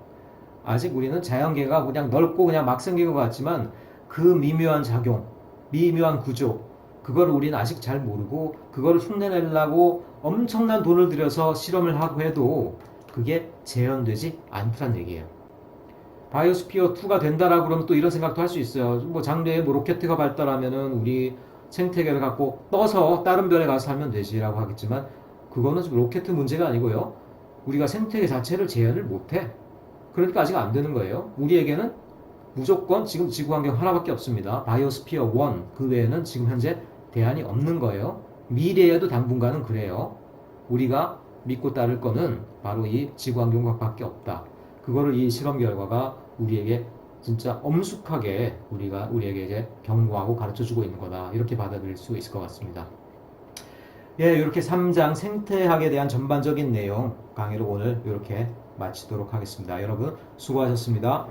아직 우리는 자연계가 그냥 넓고 그냥 막 생긴 것 같지만 그 미묘한 작용, 미묘한 구조, 그걸 우리는 아직 잘 모르고 그걸 흉내내려고 엄청난 돈을 들여서 실험을 하고 해도 그게 재현되지 않더란 얘기예요. 바이오스피어 2가 된다라고 그러면 또 이런 생각도 할 수 있어요. 장래에 로켓가 발달하면은 우리 생태계를 갖고 떠서 다른 별에 가서 살면 되지라고 하겠지만 그거는 로켓 문제가 아니고요. 우리가 생태계 자체를 재현을 못해. 그러니까 아직 안 되는 거예요. 우리에게는 무조건 지금 지구 환경 하나밖에 없습니다. 바이오스피어 1. 그 외에는 지금 현재 대안이 없는 거예요. 미래에도 당분간은 그래요. 우리가 믿고 따를 거는 바로 이 지구 환경밖에 없다. 그거를 이 실험 결과가 우리에게 진짜 엄숙하게 우리에게 이제 경고하고 가르쳐주고 있는 거다. 이렇게 받아들일 수 있을 것 같습니다. 예, 이렇게 3장 생태학에 대한 전반적인 내용 강의를 오늘 이렇게 마치도록 하겠습니다. 여러분 수고하셨습니다.